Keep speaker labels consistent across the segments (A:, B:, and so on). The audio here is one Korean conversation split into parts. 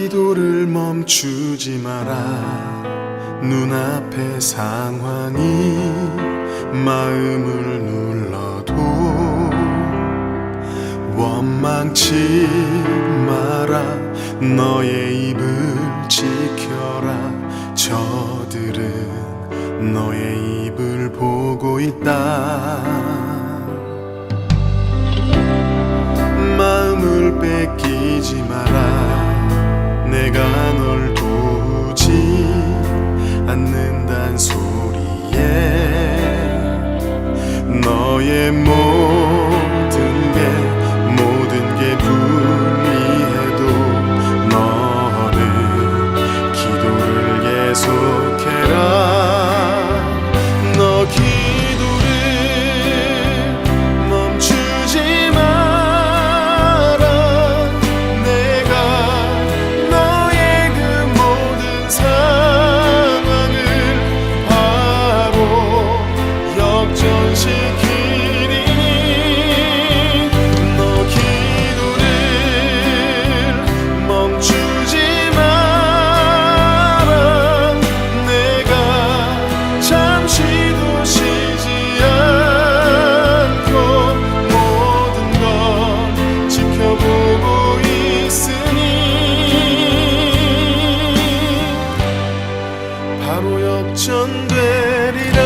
A: 기도를 멈추지 마라. 눈앞의 상황이 마음을 눌러도 원망치 마라. 너의 입을 지켜라. 저들은 너의 입을 보고 있다. 마음을 뺏기지 마라. 내가 널 도우지 않는단 소리에 너의 모든 게 불리해도 너는 기도를 계속해라. 너 기도를 멈추지 마라. 내가 너의 그 모든 상황을 바로 역전시키니 너 기도를 멈추지 마라. 내가 잠시도 쉬지 않고 모든 걸 지켜보고 있으니 바로 역전되리라.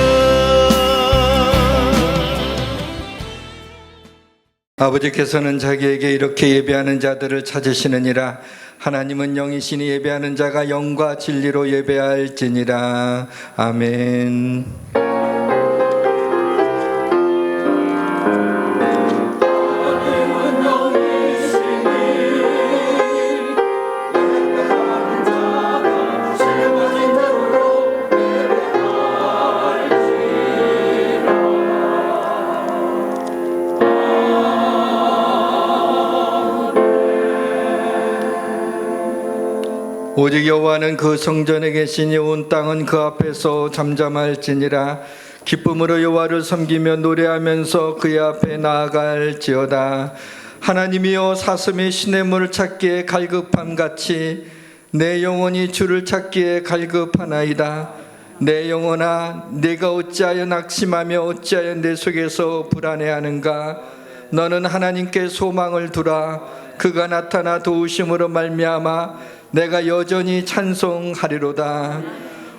B: 아버지께서는 자기에게 이렇게 예배하는 자들을 찾으시느니라. 하나님은 영이시니 예배하는 자가 영과 진리로 예배할지니라. 아멘. 오직 여호와는 그 성전에 계시니 온 땅은 그 앞에서 잠잠할지니라. 기쁨으로 여호와를 섬기며 노래하면서 그의 앞에 나아갈지어다. 하나님이여, 사슴이 시냇물을 찾기에 갈급함같이 내 영혼이 주를 찾기에 갈급하나이다. 내 영혼아, 내가 어찌하여 낙심하며 어찌하여 내 속에서 불안해하는가. 너는 하나님께 소망을 두라. 그가 나타나 도우심으로 말미암아 내가 여전히 찬송하리로다.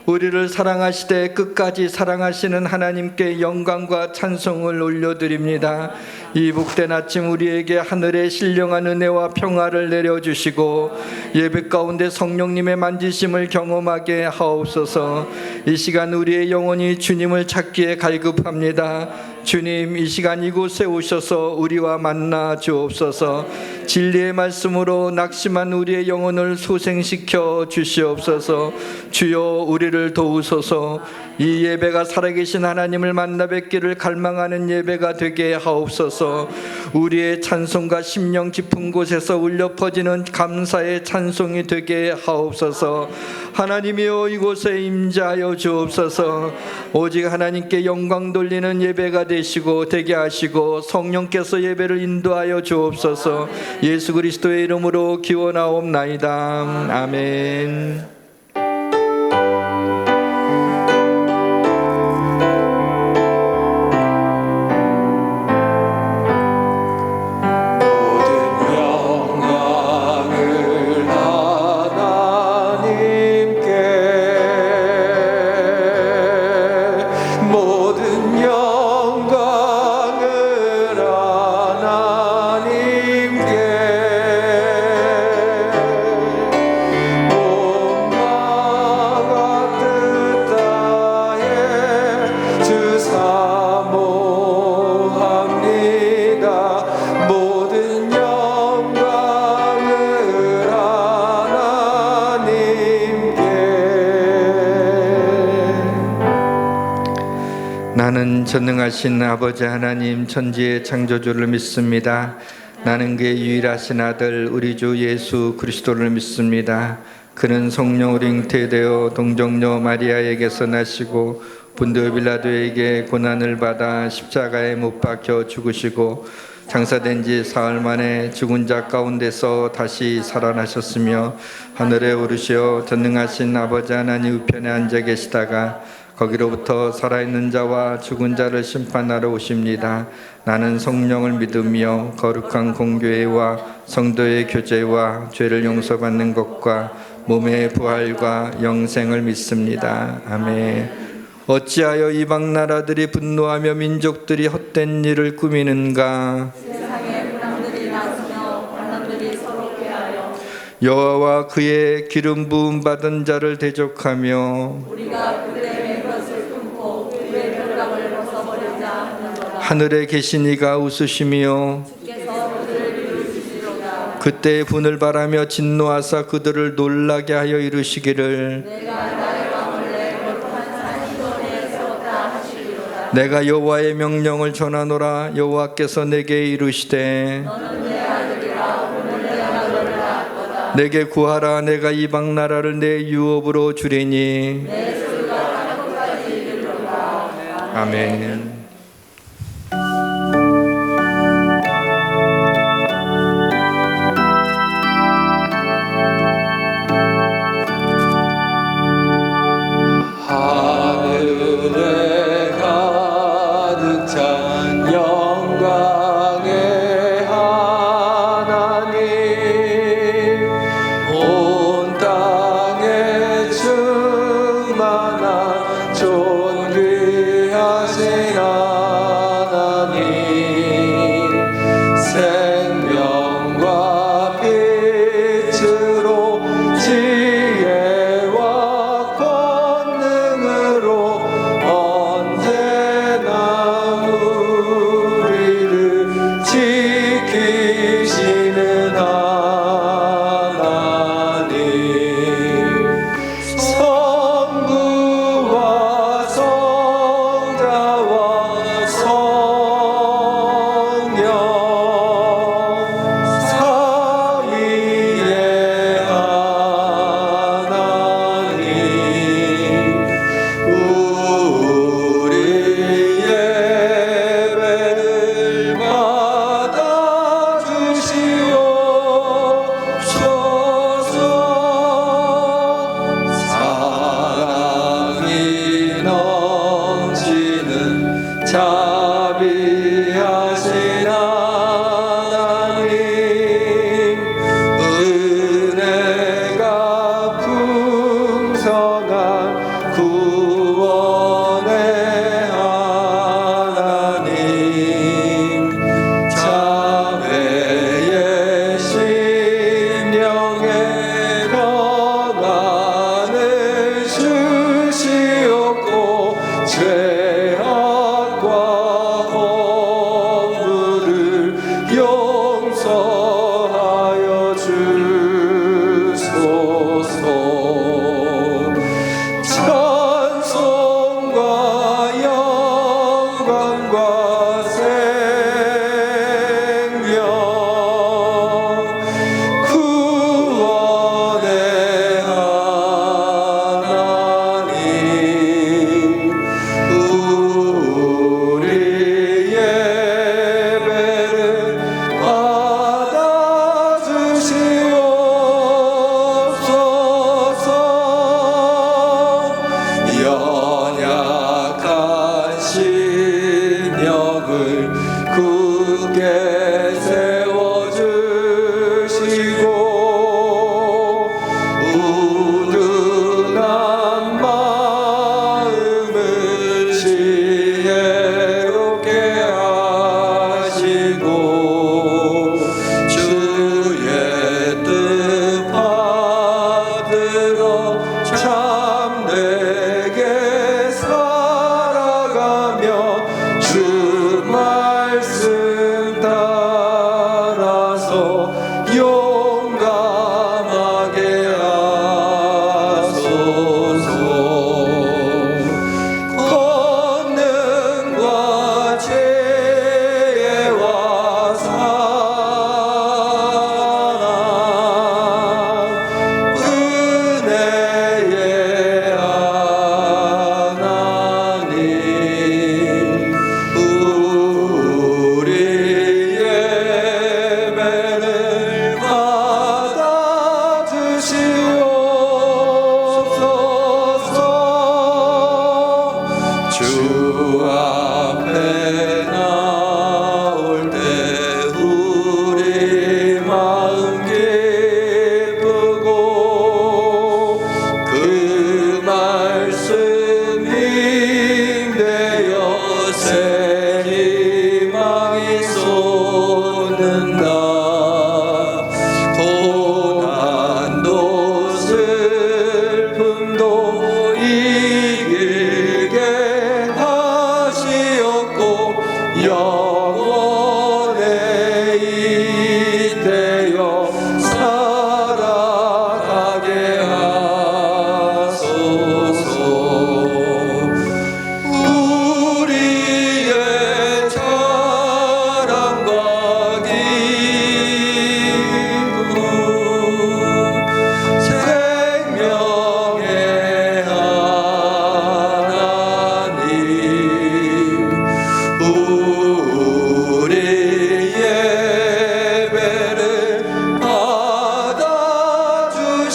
B: 우리를 사랑하시되 끝까지 사랑하시는 하나님께 영광과 찬송을 올려드립니다. 이 복된 아침 우리에게 하늘의 신령한 은혜와 평화를 내려주시고 예배 가운데 성령님의 만지심을 경험하게 하옵소서. 이 시간 우리의 영혼이 주님을 찾기에 갈급합니다. 주님, 이 시간 이곳에 오셔서 우리와 만나 주옵소서. 진리의 말씀으로 낙심한 우리의 영혼을 소생시켜 주시옵소서. 주여, 우리를 도우소서. 이 예배가 살아계신 하나님을 만나 뵙기를 갈망하는 예배가 되게 하옵소서. 우리의 찬송과 심령 깊은 곳에서 울려 퍼지는 감사의 찬송이 되게 하옵소서. 하나님이여, 이곳에 임재하여 주옵소서. 오직 하나님께 영광 돌리는 예배가 되시고 되게 하시고 성령께서 예배를 인도하여 주옵소서. 예수 그리스도의 이름으로 기원하옵나이다. 아멘. 나는 전능하신 아버지 하나님 천지의 창조주를 믿습니다. 나는 그의 유일하신 아들 우리 주 예수 그리스도를 믿습니다. 그는 성령으로 잉태되어 동정녀 마리아에게서 나시고 본디오 빌라도에게 고난을 받아 십자가에 못 박혀 죽으시고 장사된 지 사흘 만에 죽은 자 가운데서 다시 살아나셨으며 하늘에 오르시어 전능하신 아버지 하나님 우편에 앉아 계시다가 거기로부터 살아있는 자와 죽은 자를 심판하러 오십니다. 나는 성령을 믿으며 거룩한 공교회와 성도의 교제와 죄를 용서받는 것과 몸의 부활과 영생을 믿습니다. 아멘. 어찌하여 이방 나라들이 분노하며 민족들이 헛된 일을 꾸미는가?
C: 세상에 분함들이 나서며 반란들이 서로 꾀하여
B: 여호와와 그의 기름 부음 받은 자를 대적하며
C: 우리가 그들의 것을 끊고 그의 벼락을 벗어버리자 하는도다.
B: 하늘에 계신 이가 웃으시며
C: 주께서 그들을 이루시리로다.
B: 그때 분을 바라며 진노하사 그들을 놀라게 하여 이루시기를
C: 내가 나의 왕을 내 거룩한 산 시온에 세웠다 하시리로다.
B: 내가 여호와의 명령을 전하노라. 여호와께서 내게 이르시되
C: 너는 내 아들이라 오늘 내가 너를 낳았도다.
B: 내게 구하라. 내가 이방 나라를 내 유업으로 주리니.
C: 내 소리가 하늘까지 이르리로다.
B: 아멘.
D: 하늘에 가득 찬 영광의 하나님, 온 땅에 충만한 존귀하신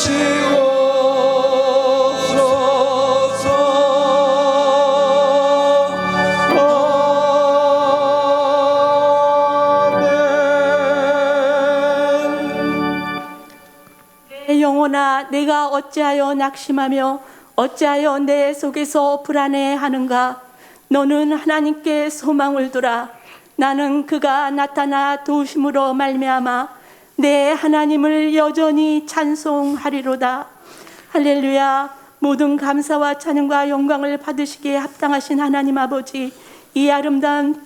C: 내 영혼아, 내가 어찌하여 낙심하며 어찌하여 내 속에서 불안해하는가? 너는 하나님께 소망을 두라. 나는 그가 나타나 도우심으로 말미암아 내 하나님을 여전히 찬송하리로다. 할렐루야. 모든 감사와 찬양과 영광을 받으시기에 합당하신 하나님 아버지, 이 아름다운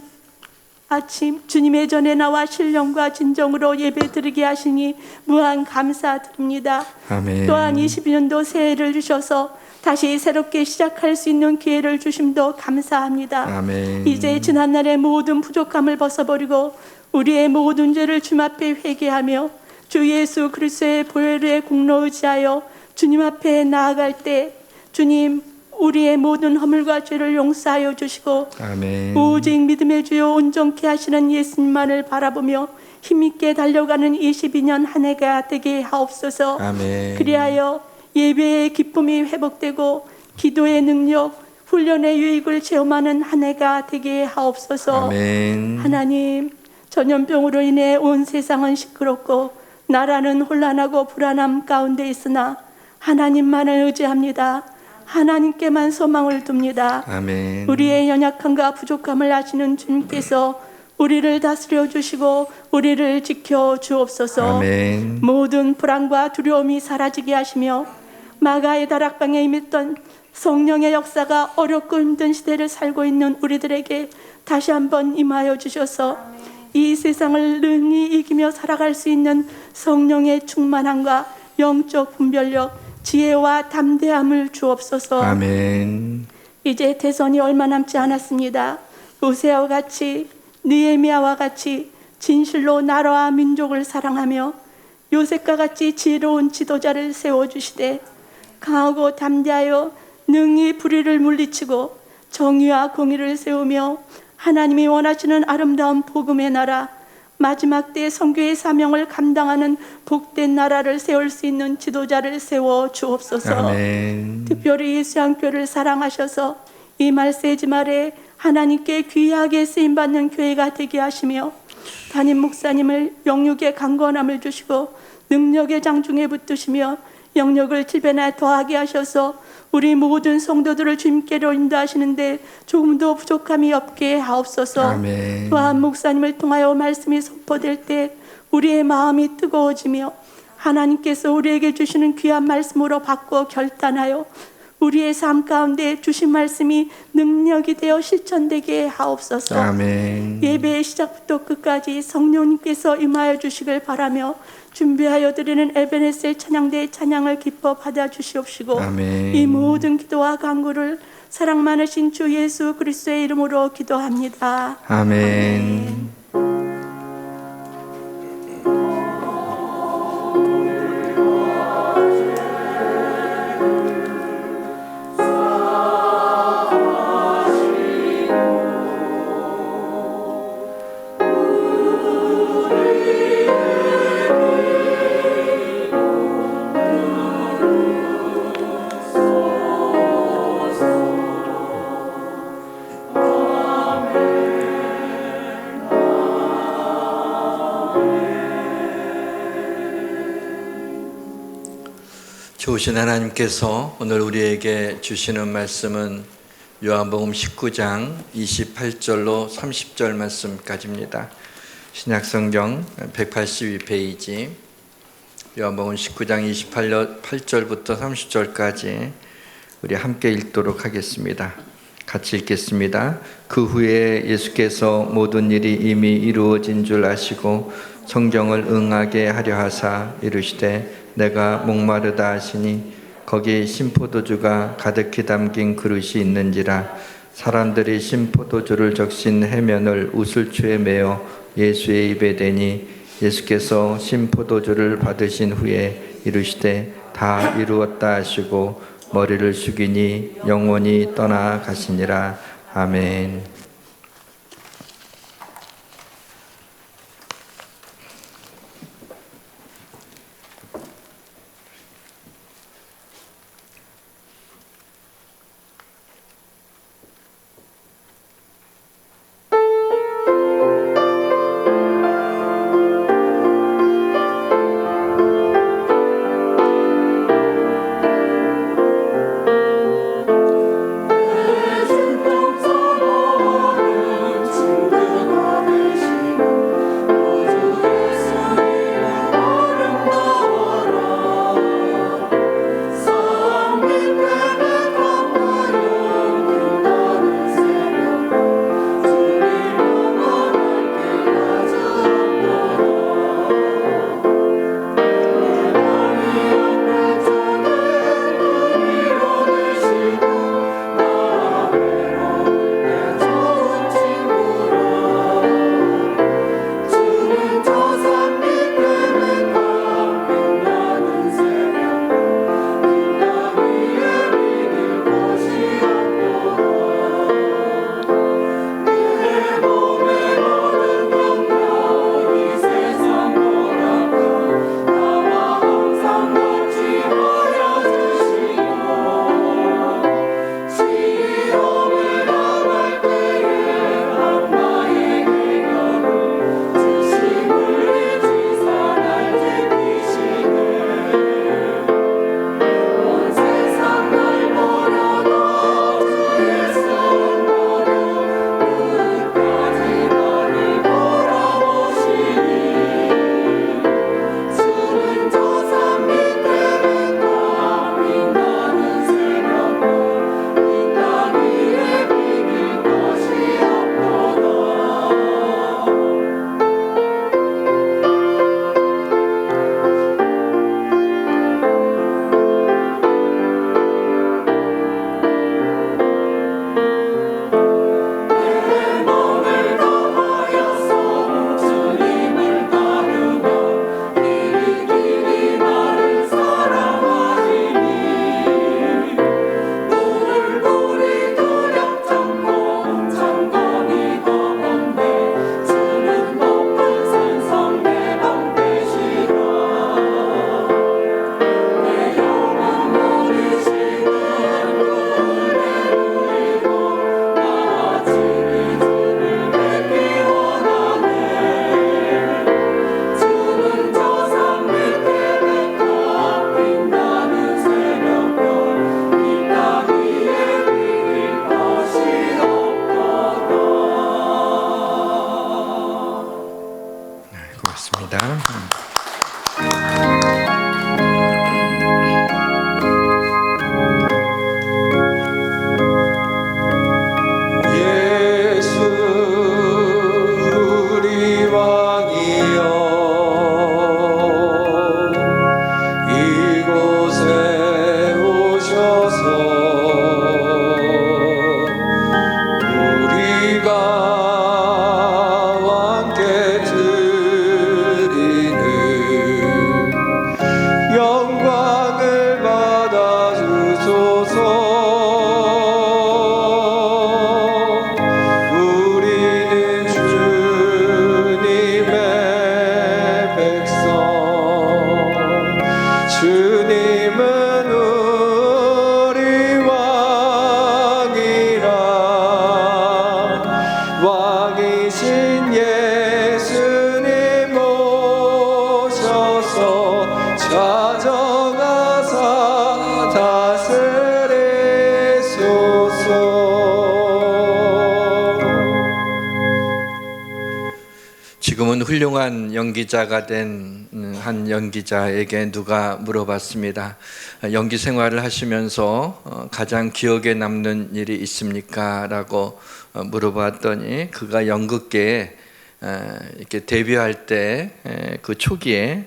C: 아침 주님의 전에 나와 신령과 진정으로 예배 드리게 하시니 무한 감사드립니다.
B: 아멘.
C: 또한 22년도 새해를 주셔서 다시 새롭게 시작할 수 있는 기회를 주심도 감사합니다.
B: 아멘.
C: 이제 지난날의 모든 부족함을 벗어버리고 우리의 모든 죄를 주님 앞에 회개하며 주 예수 그리스도의 보혈의 공로 의지하여 주님 앞에 나아갈 때 주님 우리의 모든 허물과 죄를 용서하여 주시고
B: 아멘.
C: 오직 믿음의 주요 온전케 하시는 예수님만을 바라보며 힘있게 달려가는 22년 한 해가 되게 하옵소서.
B: 아멘.
C: 그리하여 예배의 기쁨이 회복되고 기도의 능력, 훈련의 유익을 체험하는 한 해가 되게 하옵소서.
B: 아멘.
C: 하나님, 전염병으로 인해 온 세상은 시끄럽고 나라는 혼란하고 불안함 가운데 있으나 하나님만을 의지합니다. 하나님께만 소망을 둡니다.
B: 아멘.
C: 우리의 연약함과 부족함을 아시는 주님께서 우리를 다스려 주시고 우리를 지켜 주옵소서.
B: 아멘.
C: 모든 불안과 두려움이 사라지게 하시며 마가의 다락방에 임했던 성령의 역사가 어렵고 힘든 시대를 살고 있는 우리들에게 다시 한번 임하여 주셔서 이 세상을 능히 이기며 살아갈 수 있는 성령의 충만함과 영적 분별력, 지혜와 담대함을 주옵소서.
B: 아멘.
C: 이제 대선이 얼마 남지 않았습니다. 요새와 같이 느헤미야와 같이 진실로 나라와 민족을 사랑하며 요셉과 같이 지혜로운 지도자를 세워주시되 강하고 담대하여 능히 불의를 물리치고 정의와 공의를 세우며 하나님이 원하시는 아름다운 복음의 나라, 마지막 때 선교의 사명을 감당하는 복된 나라를 세울 수 있는 지도자를 세워 주옵소서.
B: 아멘.
C: 특별히 예수양교를 사랑하셔서 이 말세지 말에 하나님께 귀하게 쓰임받는 교회가 되게 하시며 담임 목사님을 영육의 강건함을 주시고 능력의 장중에 붙드시며 영역을 7배나 더하게 하셔서 우리 모든 성도들을 주님께로 인도하시는데 조금도 부족함이 없게 하옵소서.
B: 아멘.
C: 또한 목사님을 통하여 말씀이 선포될 때 우리의 마음이 뜨거워지며 하나님께서 우리에게 주시는 귀한 말씀으로 바꿔 결단하여 우리의 삶 가운데 주신 말씀이 능력이 되어 실천되게 하옵소서.
B: 아멘.
C: 예배의 시작부터 끝까지 성령님께서 임하여 주시길 바라며 준비하여 드리는 에베네셀 찬양대의 찬양을 기뻐 받아주시옵시고
B: 아멘.
C: 이 모든 기도와 간구를 사랑 많으신 주 예수 그리스도의 이름으로 기도합니다.
B: 아멘. 좋으신 하나님께서 오늘 우리에게 주시는 말씀은 요한복음 19장 28절로 30절 말씀까지입니다. 신약성경 182페이지 요한복음 19장 28절부터 30절까지 우리 함께 읽도록 하겠습니다. 같이 읽겠습니다. 그 후에 예수께서 모든 일이 이미 이루어진 줄 아시고 성경을 응하게 하려 하사 이르시되 내가 목마르다 하시니 거기 신포도주가 가득히 담긴 그릇이 있는지라 사람들이 신포도주를 적신 해면을 우슬초에 메어 예수의 입에 대니 예수께서 신포도주를 받으신 후에 이르시되 다 이루었다 하시고 머리를 숙이니 영원히 떠나가시니라. 아멘. 훌륭한 연기자가 된 한 연기자에게 누가 물어봤습니다. 연기 생활을 하시면서 가장 기억에 남는 일이 있습니까? 라고 물어봤더니 그가 연극계에 이렇게 데뷔할 때 그 초기에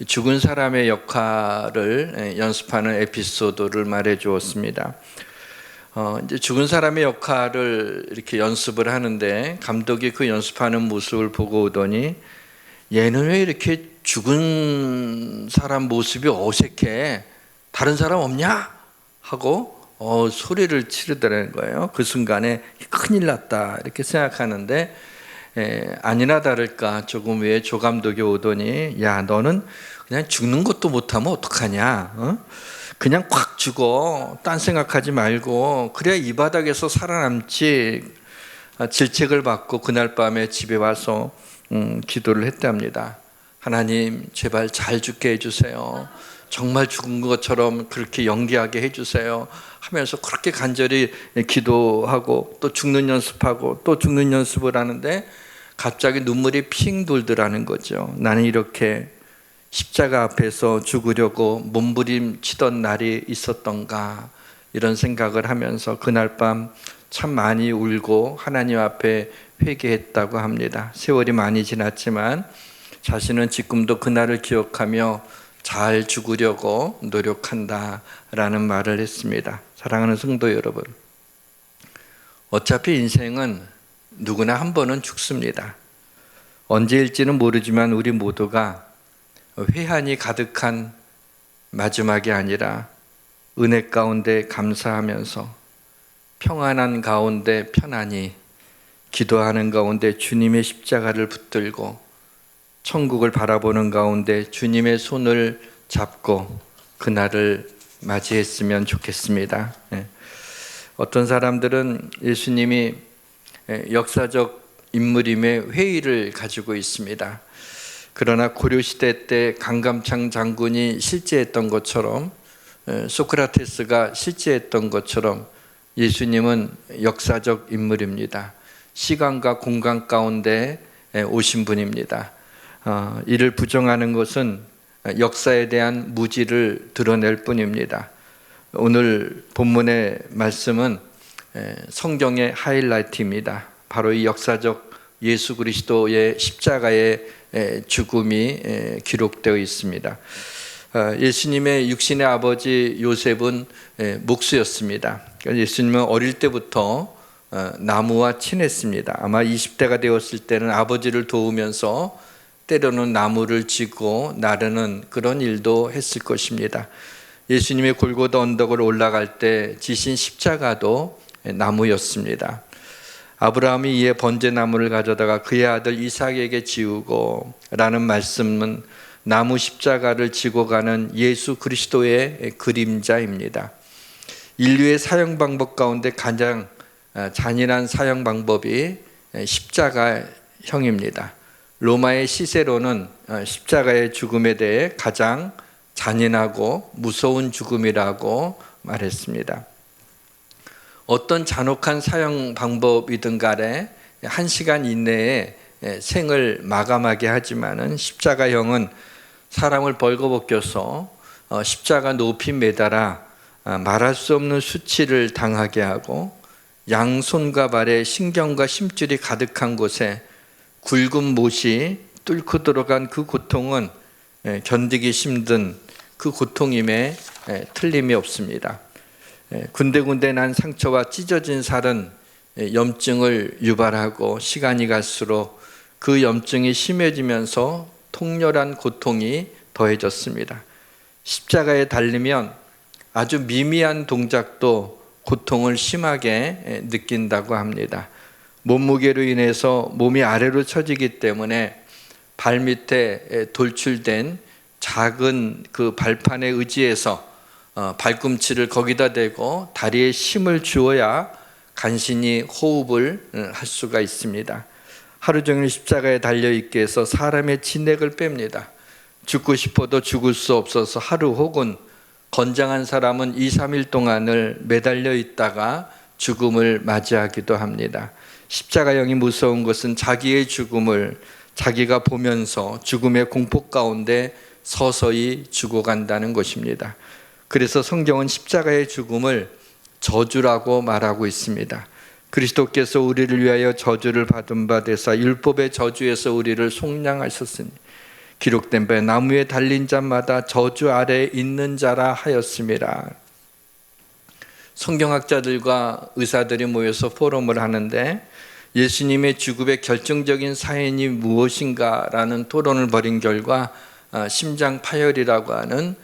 B: 죽은 사람의 역할을 연습하는 에피소드를 말해 주었습니다. 이제 죽은 사람의 역할을 이렇게 연습을 하는데 감독이 그 연습하는 모습을 보고 오더니 얘는 왜 이렇게 죽은 사람 모습이 어색해? 다른 사람 없냐? 하고 소리를 치르더라는 거예요. 그 순간에 큰일 났다 이렇게 생각하는데 아니나 다를까 조금 후에 조 감독이 오더니 야 너는 그냥 죽는 것도 못하면 어떡하냐? 그냥 콱 죽어. 딴 생각하지 말고 그래야 이 바닥에서 살아남지. 질책을 받고 그날 밤에 집에 와서 기도를 했답니다. 하나님 제발 잘 죽게 해주세요. 정말 죽은 것처럼 그렇게 연기하게 해주세요 하면서 그렇게 간절히 기도하고 또 죽는 연습하고 또 죽는 연습을 하는데 갑자기 눈물이 핑 돌더라는 거죠. 나는 이렇게 십자가 앞에서 죽으려고 몸부림치던 날이 있었던가 이런 생각을 하면서 그날 밤 참 많이 울고 하나님 앞에 회개했다고 합니다. 세월이 많이 지났지만 자신은 지금도 그날을 기억하며 잘 죽으려고 노력한다라는 말을 했습니다. 사랑하는 성도 여러분, 어차피 인생은 누구나 한 번은 죽습니다. 언제일지는 모르지만 우리 모두가 회한이 가득한 마지막이 아니라 은혜 가운데 감사하면서 평안한 가운데 편안히 기도하는 가운데 주님의 십자가를 붙들고 천국을 바라보는 가운데 주님의 손을 잡고 그날을 맞이했으면 좋겠습니다. 어떤 사람들은 예수님이 역사적 인물임의 회의를 가지고 있습니다. 그러나 고려시대 때 강감창 장군이 실제했던 것처럼 소크라테스가 실제했던 것처럼 예수님은 역사적 인물입니다. 시간과 공간 가운데 오신 분입니다. 이를 부정하는 것은 역사에 대한 무지를 드러낼 뿐입니다. 오늘 본문의 말씀은 성경의 하이라이트입니다. 바로 이 역사적 예수 그리스도의 십자가의 죽음이 기록되어 있습니다. 예수님의 육신의 아버지 요셉은 목수였습니다. 예수님은 어릴 때부터 나무와 친했습니다. 아마 20대가 되었을 때는 아버지를 도우면서 때로는 나무를 지고 나르는 그런 일도 했을 것입니다. 예수님의 골고다 언덕을 올라갈 때 지신 십자가도 나무였습니다. 아브라함이 이에 번제나무를 가져다가 그의 아들 이삭에게 지우고 라는 말씀은 나무 십자가를 지고 가는 예수 그리스도의 그림자입니다. 인류의 사형 방법 가운데 가장 잔인한 사형 방법이 십자가형입니다. 로마의 시세로는 십자가의 죽음에 대해 가장 잔인하고 무서운 죽음이라고 말했습니다. 어떤 잔혹한 사형 방법이든 간에 1시간 이내에 생을 마감하게 하지만은 십자가형은 사람을 벌거벗겨서 십자가 높이 매달아 말할 수 없는 수치를 당하게 하고 양손과 발에 신경과 심줄이 가득한 곳에 굵은 못이 뚫고 들어간 그 고통은 견디기 힘든 그 고통임에 틀림이 없습니다. 군데군데 난 상처와 찢어진 살은 염증을 유발하고 시간이 갈수록 그 염증이 심해지면서 통렬한 고통이 더해졌습니다. 십자가에 달리면 아주 미미한 동작도 고통을 심하게 느낀다고 합니다. 몸무게로 인해서 몸이 아래로 처지기 때문에 발밑에 돌출된 작은 그 발판에 의지해서 발꿈치를 거기다 대고 다리에 힘을 주어야 간신히 호흡을 할 수가 있습니다. 하루 종일 십자가에 달려있게 해서 사람의 진액을 뺍니다. 죽고 싶어도 죽을 수 없어서 하루 혹은 건장한 사람은 2, 3일 동안을 매달려 있다가 죽음을 맞이하기도 합니다. 십자가형이 무서운 것은 자기의 죽음을 자기가 보면서 죽음의 공포 가운데 서서히 죽어간다는 것입니다. 그래서 성경은 십자가의 죽음을 저주라고 말하고 있습니다. 그리스도께서 우리를 위하여 저주를 받은 바 되사 율법의 저주에서 우리를 속량하셨으니 기록된 바 나무에 달린 자마다 저주 아래에 있는 자라 하였음이라. 성경학자들과 의사들이 모여서 포럼을 하는데 예수님의 죽음의 결정적인 사인이 무엇인가라는 토론을 벌인 결과 심장 파열이라고 하는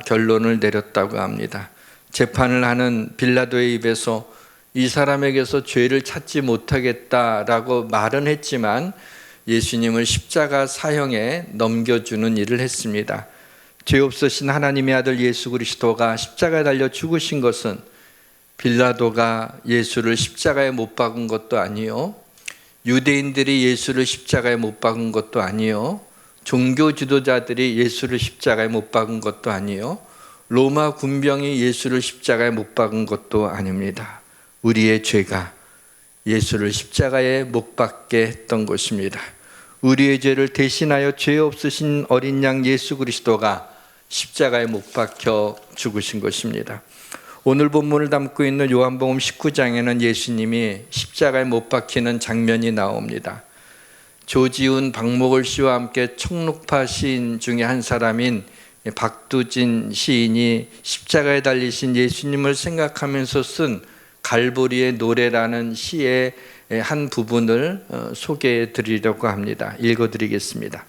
B: 결론을 내렸다고 합니다. 재판을 하는 빌라도의 입에서 이 사람에게서 죄를 찾지 못하겠다라고 말은 했지만 예수님을 십자가 사형에 넘겨주는 일을 했습니다. 죄 없으신 하나님의 아들 예수 그리스도가 십자가에 달려 죽으신 것은 빌라도가 예수를 십자가에 못 박은 것도 아니요, 유대인들이 예수를 십자가에 못 박은 것도 아니요, 종교 지도자들이 예수를 십자가에 못 박은 것도 아니요, 로마 군병이 예수를 십자가에 못 박은 것도 아닙니다. 우리의 죄가 예수를 십자가에 못 박게 했던 것입니다. 우리의 죄를 대신하여 죄 없으신 어린 양 예수 그리스도가 십자가에 못 박혀 죽으신 것입니다. 오늘 본문을 담고 있는 요한복음 19장에는 예수님이 십자가에 못 박히는 장면이 나옵니다. 조지훈, 박목월 씨와 함께 청록파 시인 중에 한 사람인 박두진 시인이 십자가에 달리신 예수님을 생각하면서 쓴 갈보리의 노래라는 시의 한 부분을 소개해 드리려고 합니다. 읽어 드리겠습니다.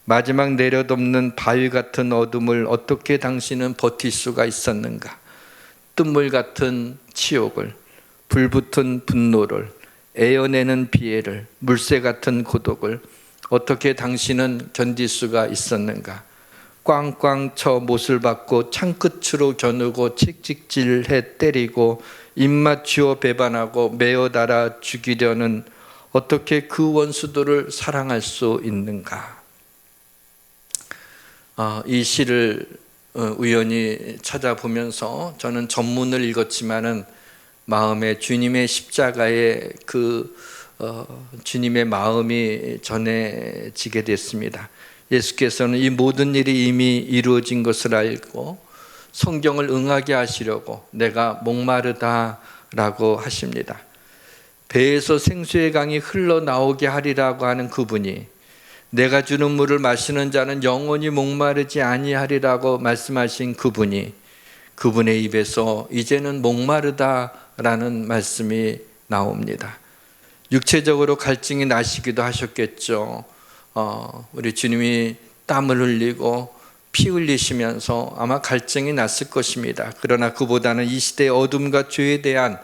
B: 마지막 내려덮는 바위 같은 어둠을 어떻게 당신은 버틸 수가 있었는가? 뜬물 같은 치욕을, 불붙은 분노를, 애어내는 비애를, 물새 같은 고독을 어떻게 당신은 견딜 수가 있었는가? 꽝꽝 쳐 못을 받고 창끝으로 겨누고 칙칙질해 때리고 입맛 쥐어 배반하고 메어 달아 죽이려는 어떻게 그 원수들을 사랑할 수 있는가? 이 시를 우연히 찾아보면서 저는 전문을 읽었지만은 마음에 주님의 십자가에 주님의 마음이 전해지게 됐습니다. 예수께서는 이 모든 일이 이미 이루어진 것을 알고 성경을 응하게 하시려고 내가 목마르다라고 하십니다. 배에서 생수의 강이 흘러나오게 하리라고 하는 그분이 내가 주는 물을 마시는 자는 영원히 목마르지 아니하리라고 말씀하신 그분이, 그분의 입에서 이제는 목마르다라는 말씀이 나옵니다. 육체적으로 갈증이 나시기도 하셨겠죠. 우리 주님이 땀을 흘리고 피 흘리시면서 아마 갈증이 났을 것입니다. 그러나 그보다는 이 시대의 어둠과 죄에 대한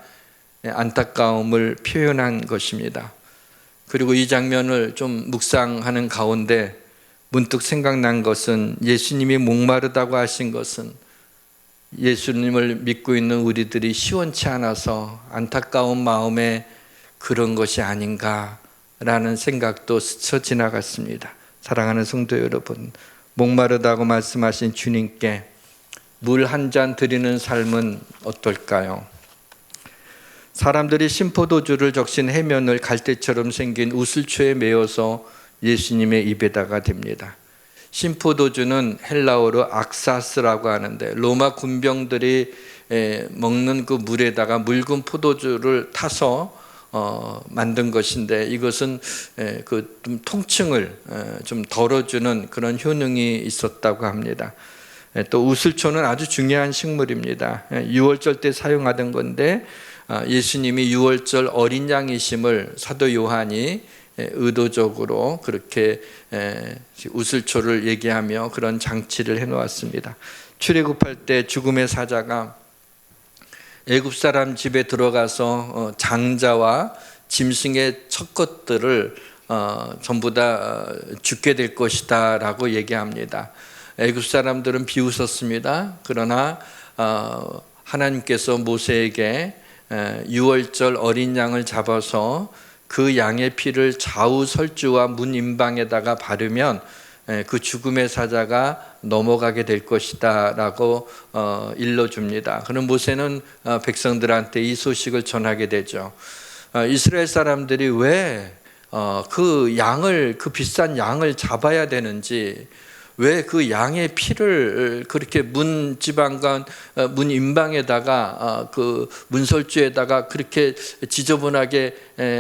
B: 안타까움을 표현한 것입니다. 그리고 이 장면을 좀 묵상하는 가운데 문득 생각난 것은 예수님이 목마르다고 하신 것은 예수님을 믿고 있는 우리들이 시원치 않아서 안타까운 마음에 그런 것이 아닌가라는 생각도 스쳐 지나갔습니다. 사랑하는 성도 여러분, 목마르다고 말씀하신 주님께 물 한 잔 드리는 삶은 어떨까요? 사람들이 심포도주를 적신 해면을 갈대처럼 생긴 우슬초에 메어서 예수님의 입에다가 댑니다. 심포도주는 헬라어로 악사스라고 하는데 로마 군병들이 먹는 그 물에다가 묽은 포도주를 타서 만든 것인데 이것은 좀 통증을 좀 덜어주는 그런 효능이 있었다고 합니다. 또 우슬초는 아주 중요한 식물입니다. 유월절 때 사용하던 건데 예수님이 유월절 어린 양이심을 사도 요한이 의도적으로 그렇게 우슬초를 얘기하며 그런 장치를 해놓았습니다. 출애굽할 때 죽음의 사자가 애굽 사람 집에 들어가서 장자와 짐승의 첫 것들을 전부 다 죽게 될 것이다 라고 얘기합니다. 애굽 사람들은 비웃었습니다. 그러나 하나님께서 모세에게 유월절 어린 양을 잡아서 그 양의 피를 좌우 설주와 문 임방에다가 바르면 그 죽음의 사자가 넘어가게 될 것이다 라고 일러줍니다. 그럼 모세는 백성들한테 이 소식을 전하게 되죠. 이스라엘 사람들이 왜 그 양을, 그 비싼 양을 잡아야 되는지, 왜 그 양의 피를 그렇게 문 지방간 문 임방에다가 그 문설주에다가 그렇게 지저분하게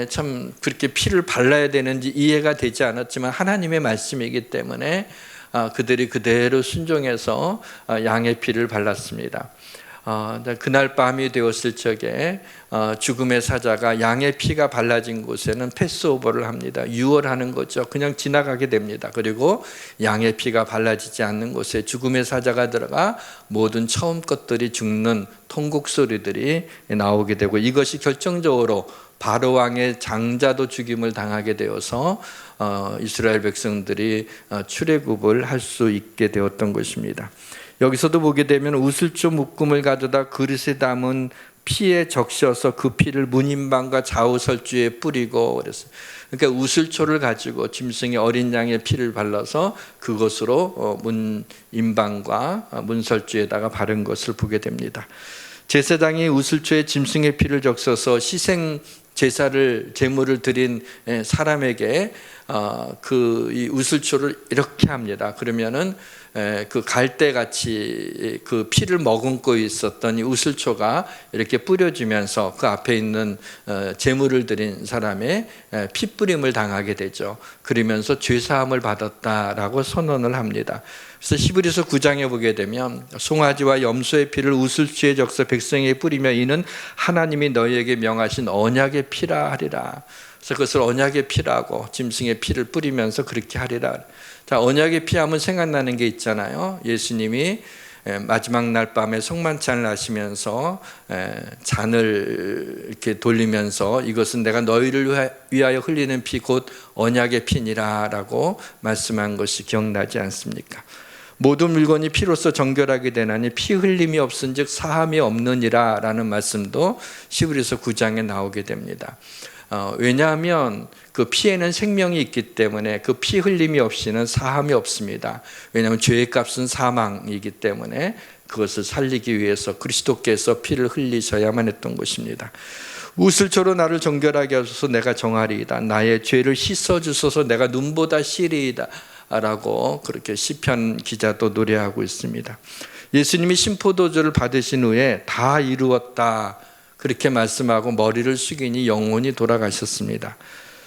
B: 참 그렇게 피를 발라야 되는지 이해가 되지 않았지만 하나님의 말씀이기 때문에 그들이 그대로 순종해서 양의 피를 발랐습니다. 그날 밤이 되었을 적에 죽음의 사자가 양의 피가 발라진 곳에는 패스오버를 합니다. 유월하는 거죠. 그냥 지나가게 됩니다. 그리고 양의 피가 발라지지 않는 곳에 죽음의 사자가 들어가 모든 처음 것들이 죽는 통곡 소리들이 나오게 되고, 이것이 결정적으로 바로 왕의 장자도 죽임을 당하게 되어서 이스라엘 백성들이 출애굽을 할 수 있게 되었던 것입니다. 여기서도 보게 되면 우슬조 묶음을 가져다 그릇에 담은 피에 적셔서 그 피를 문임방과 좌우설주에 뿌리고 그랬어요. 그러니까 우슬초를 가지고 짐승의 어린 양의 피를 발라서 그것으로 문임방과 문설주에다가 바른 것을 보게 됩니다. 제사장이 우슬초에 짐승의 피를 적셔서 희생 제물을 드린 사람에게 이 우슬초를 이렇게 합니다. 그러면은 그 갈대같이 그 피를 머금고 있었던 이 우슬초가 이렇게 뿌려지면서 그 앞에 있는 제물을 드린 사람의 피뿌림을 당하게 되죠. 그러면서 죄사함을 받았다라고 선언을 합니다. 그래서 히브리서 9장에 보게 되면 송아지와 염소의 피를 우슬초에 적셔 백성에게 뿌리며 이는 하나님이 너희에게 명하신 언약의 피라 하리라. 그래서 그것을 언약의 피라고, 짐승의 피를 뿌리면서 그렇게 하리라. 자, 언약의 피 하면 생각나는 게 있잖아요. 예수님이 마지막 날 밤에 성만찬을 하시면서 잔을 이렇게 돌리면서 이것은 내가 너희를 위하여 흘리는 피 곧 언약의 피니라 라고 말씀한 것이 기억나지 않습니까? 모든 물건이 피로써 정결하게 되나니 피 흘림이 없은즉 사함이 없느니라 라는 말씀도 히브리서 9장에 나오게 됩니다. 왜냐하면 그 피에는 생명이 있기 때문에 그 피 흘림이 없이는 사함이 없습니다. 왜냐하면 죄의 값은 사망이기 때문에 그것을 살리기 위해서 그리스도께서 피를 흘리셔야만 했던 것입니다. 우슬초로 나를 정결하게 하소서 내가 정하리이다. 나의 죄를 씻어주소서 내가 눈보다 시리이다 라고 그렇게 시편 기자도 노래하고 있습니다. 예수님이 신포도주를 받으신 후에 다 이루었다 그렇게 말씀하고 머리를 숙이니 영혼이 돌아가셨습니다.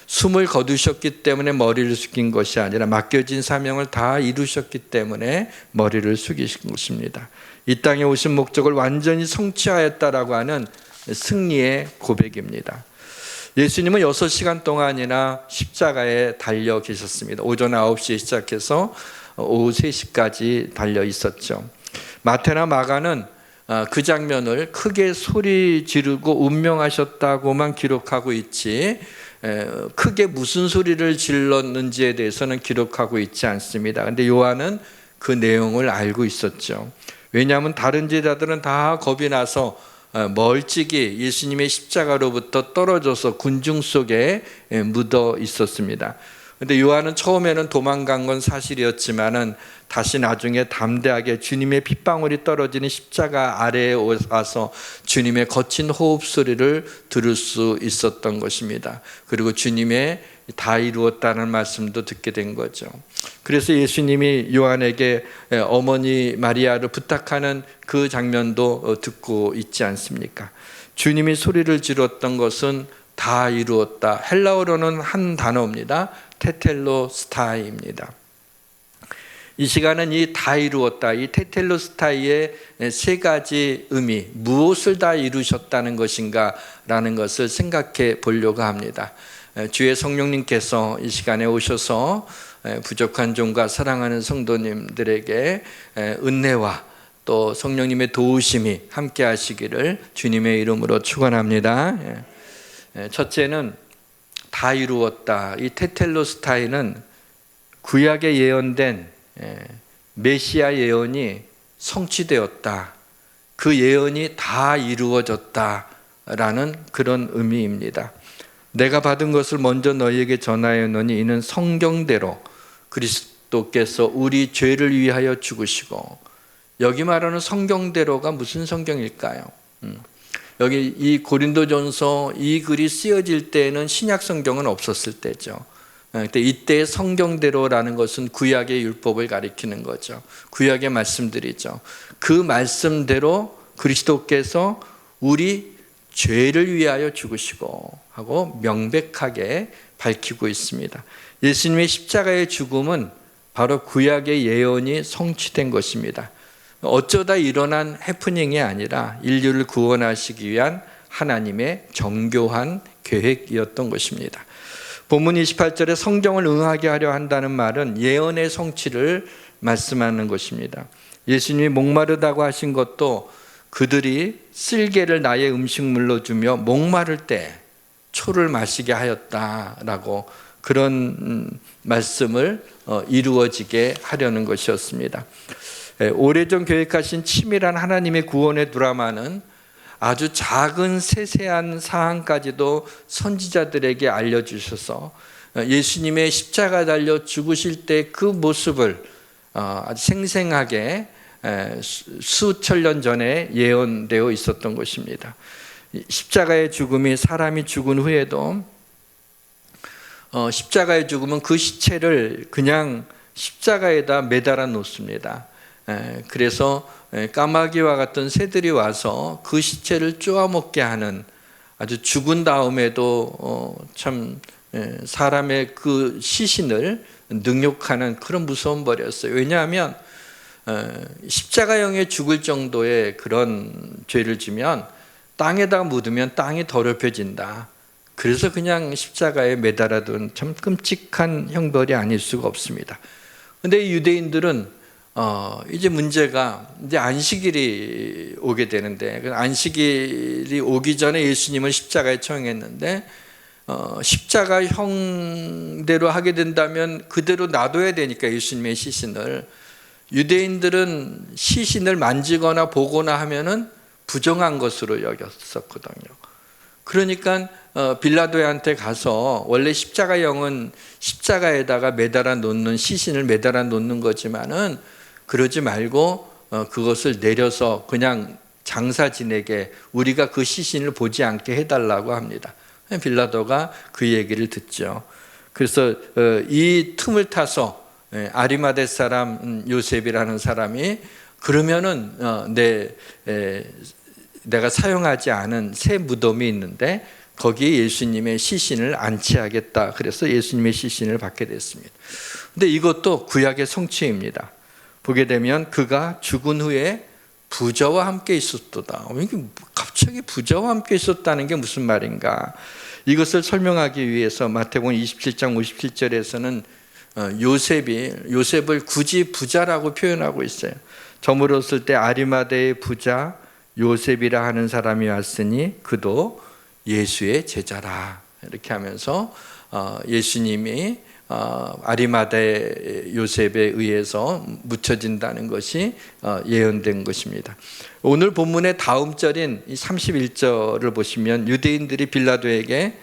B: 숨을 거두셨기 때문에 머리를 숙인 것이 아니라 맡겨진 사명을 다 이루셨기 때문에 머리를 숙이신 것입니다. 이 땅에 오신 목적을 완전히 성취하였다라고 하는 승리의 고백입니다. 예수님은 6시간 동안이나 십자가에 달려 계셨습니다. 오전 9시에 시작해서 오후 3시까지 달려 있었죠. 마태나 마가는 그 장면을 크게 소리 지르고 운명하셨다고만 기록하고 있지 크게 무슨 소리를 질렀는지에 대해서는 기록하고 있지 않습니다. 그런데 요한은 그 내용을 알고 있었죠. 왜냐하면 다른 제자들은 다 겁이 나서 멀찍이 예수님의 십자가로부터 떨어져서 군중 속에 묻어 있었습니다. 그런데 요한은 처음에는 도망간 건 사실이었지만은 다시 나중에 담대하게 주님의 핏방울이 떨어지는 십자가 아래에 와서 주님의 거친 호흡 소리를 들을 수 있었던 것입니다. 그리고 주님의 다 이루었다는 말씀도 듣게 된 거죠. 그래서 예수님이 요한에게 어머니 마리아를 부탁하는 그 장면도 듣고 있지 않습니까? 주님이 소리를 질렀던 것은 다 이루었다. 헬라어로는 한 단어입니다. 테텔로스타이입니다. 이 시간은 이 다 이루었다, 이 테텔로스타이의 3가지 의미, 무엇을 다 이루셨다는 것인가 라는 것을 생각해 보려고 합니다. 주의 성령님께서 이 시간에 오셔서 부족한 종과 사랑하는 성도님들에게 은혜와 또 성령님의 도우심이 함께 하시기를 주님의 이름으로 축원합니다. 첫째는 다 이루었다. 이 테텔로스타이는 구약에 예언된 메시아 예언이 성취되었다. 그 예언이 다 이루어졌다라는 그런 의미입니다. 내가 받은 것을 먼저 너희에게 전하였노니 이는 성경대로 그리스도께서 우리 죄를 위하여 죽으시고, 여기 말하는 성경대로가 무슨 성경일까요? 여기 이 고린도전서 이 글이 쓰여질 때에는 신약 성경은 없었을 때죠. 근데 이때 성경대로라는 것은 구약의 율법을 가리키는 거죠. 구약의 말씀들이죠. 그 말씀대로 그리스도께서 우리 죄를 위하여 죽으시고 하고 명백하게 밝히고 있습니다. 예수님의 십자가의 죽음은 바로 구약의 예언이 성취된 것입니다. 어쩌다 일어난 해프닝이 아니라 인류를 구원하시기 위한 하나님의 정교한 계획이었던 것입니다. 본문 28절에 성경을 응하게 하려 한다는 말은 예언의 성취를 말씀하는 것입니다. 예수님이 목마르다고 하신 것도 그들이 쓸개를 나의 음식물로 주며 목마를 때 초를 마시게 하였다라고 그런 말씀을 이루어지게 하려는 것이었습니다. 오래전 계획하신 치밀한 하나님의 구원의 드라마는 아주 작은 세세한 사항까지도 선지자들에게 알려주셔서 예수님의 십자가 달려 죽으실 때 그 모습을 아주 생생하게 수천 년 전에 예언되어 있었던 것입니다. 십자가의 죽음이 사람이 죽은 후에도 십자가의 죽음은 그 시체를 그냥 십자가에다 매달아 놓습니다. 그래서 까마귀와 같은 새들이 와서 그 시체를 쪼아먹게 하는 아주 죽은 다음에도 참 사람의 그 시신을 능욕하는 그런 무서운 벌이었어요. 왜냐하면 십자가형에 죽을 정도의 그런 죄를 지면 땅에다 묻으면 땅이 더럽혀진다. 그래서 그냥 십자가에 매달아둔 참 끔찍한 형벌이 아닐 수가 없습니다. 그런데 유대인들은 이제 문제가 이제 안식일이 오게 되는데 안식일이 오기 전에 예수님을 십자가에 처형했는데 십자가 형대로 하게 된다면 그대로 놔둬야 되니까 예수님의 시신을 유대인들은 시신을 만지거나 보거나 하면은 부정한 것으로 여겼었거든요. 그러니까 빌라도한테 가서 원래 십자가형은 십자가에다가 매달아 놓는 시신을 매달아 놓는 거지만은 그러지 말고 그것을 내려서 그냥 장사진에게 우리가 그 시신을 보지 않게 해달라고 합니다. 빌라도가 그 얘기를 듣죠. 그래서 이 틈을 타서 아리마대 사람 요셉이라는 사람이 그러면은 내가 사용하지 않은 새 무덤이 있는데 거기에 예수님의 시신을 안치하겠다. 그래서 예수님의 시신을 받게 됐습니다. 근데 이것도 구약의 성취입니다. 보게 되면 그가 죽은 후에 부자와 함께 있었도다. 이게 갑자기 부자와 함께 있었다는 게 무슨 말인가? 이것을 설명하기 위해서 마태복음 27장 57절에서는 요셉을 굳이 부자라고 표현하고 있어요. 저물었을 때 아리마대의 부자 요셉이라 하는 사람이 왔으니 그도 예수의 제자라. 이렇게 하면서 예수님이 아리마대 요셉에 의해서 묻혀진다는 것이 예언된 것입니다. 오늘 본문의 다음 절인 31절을 보시면 유대인들이 빌라도에게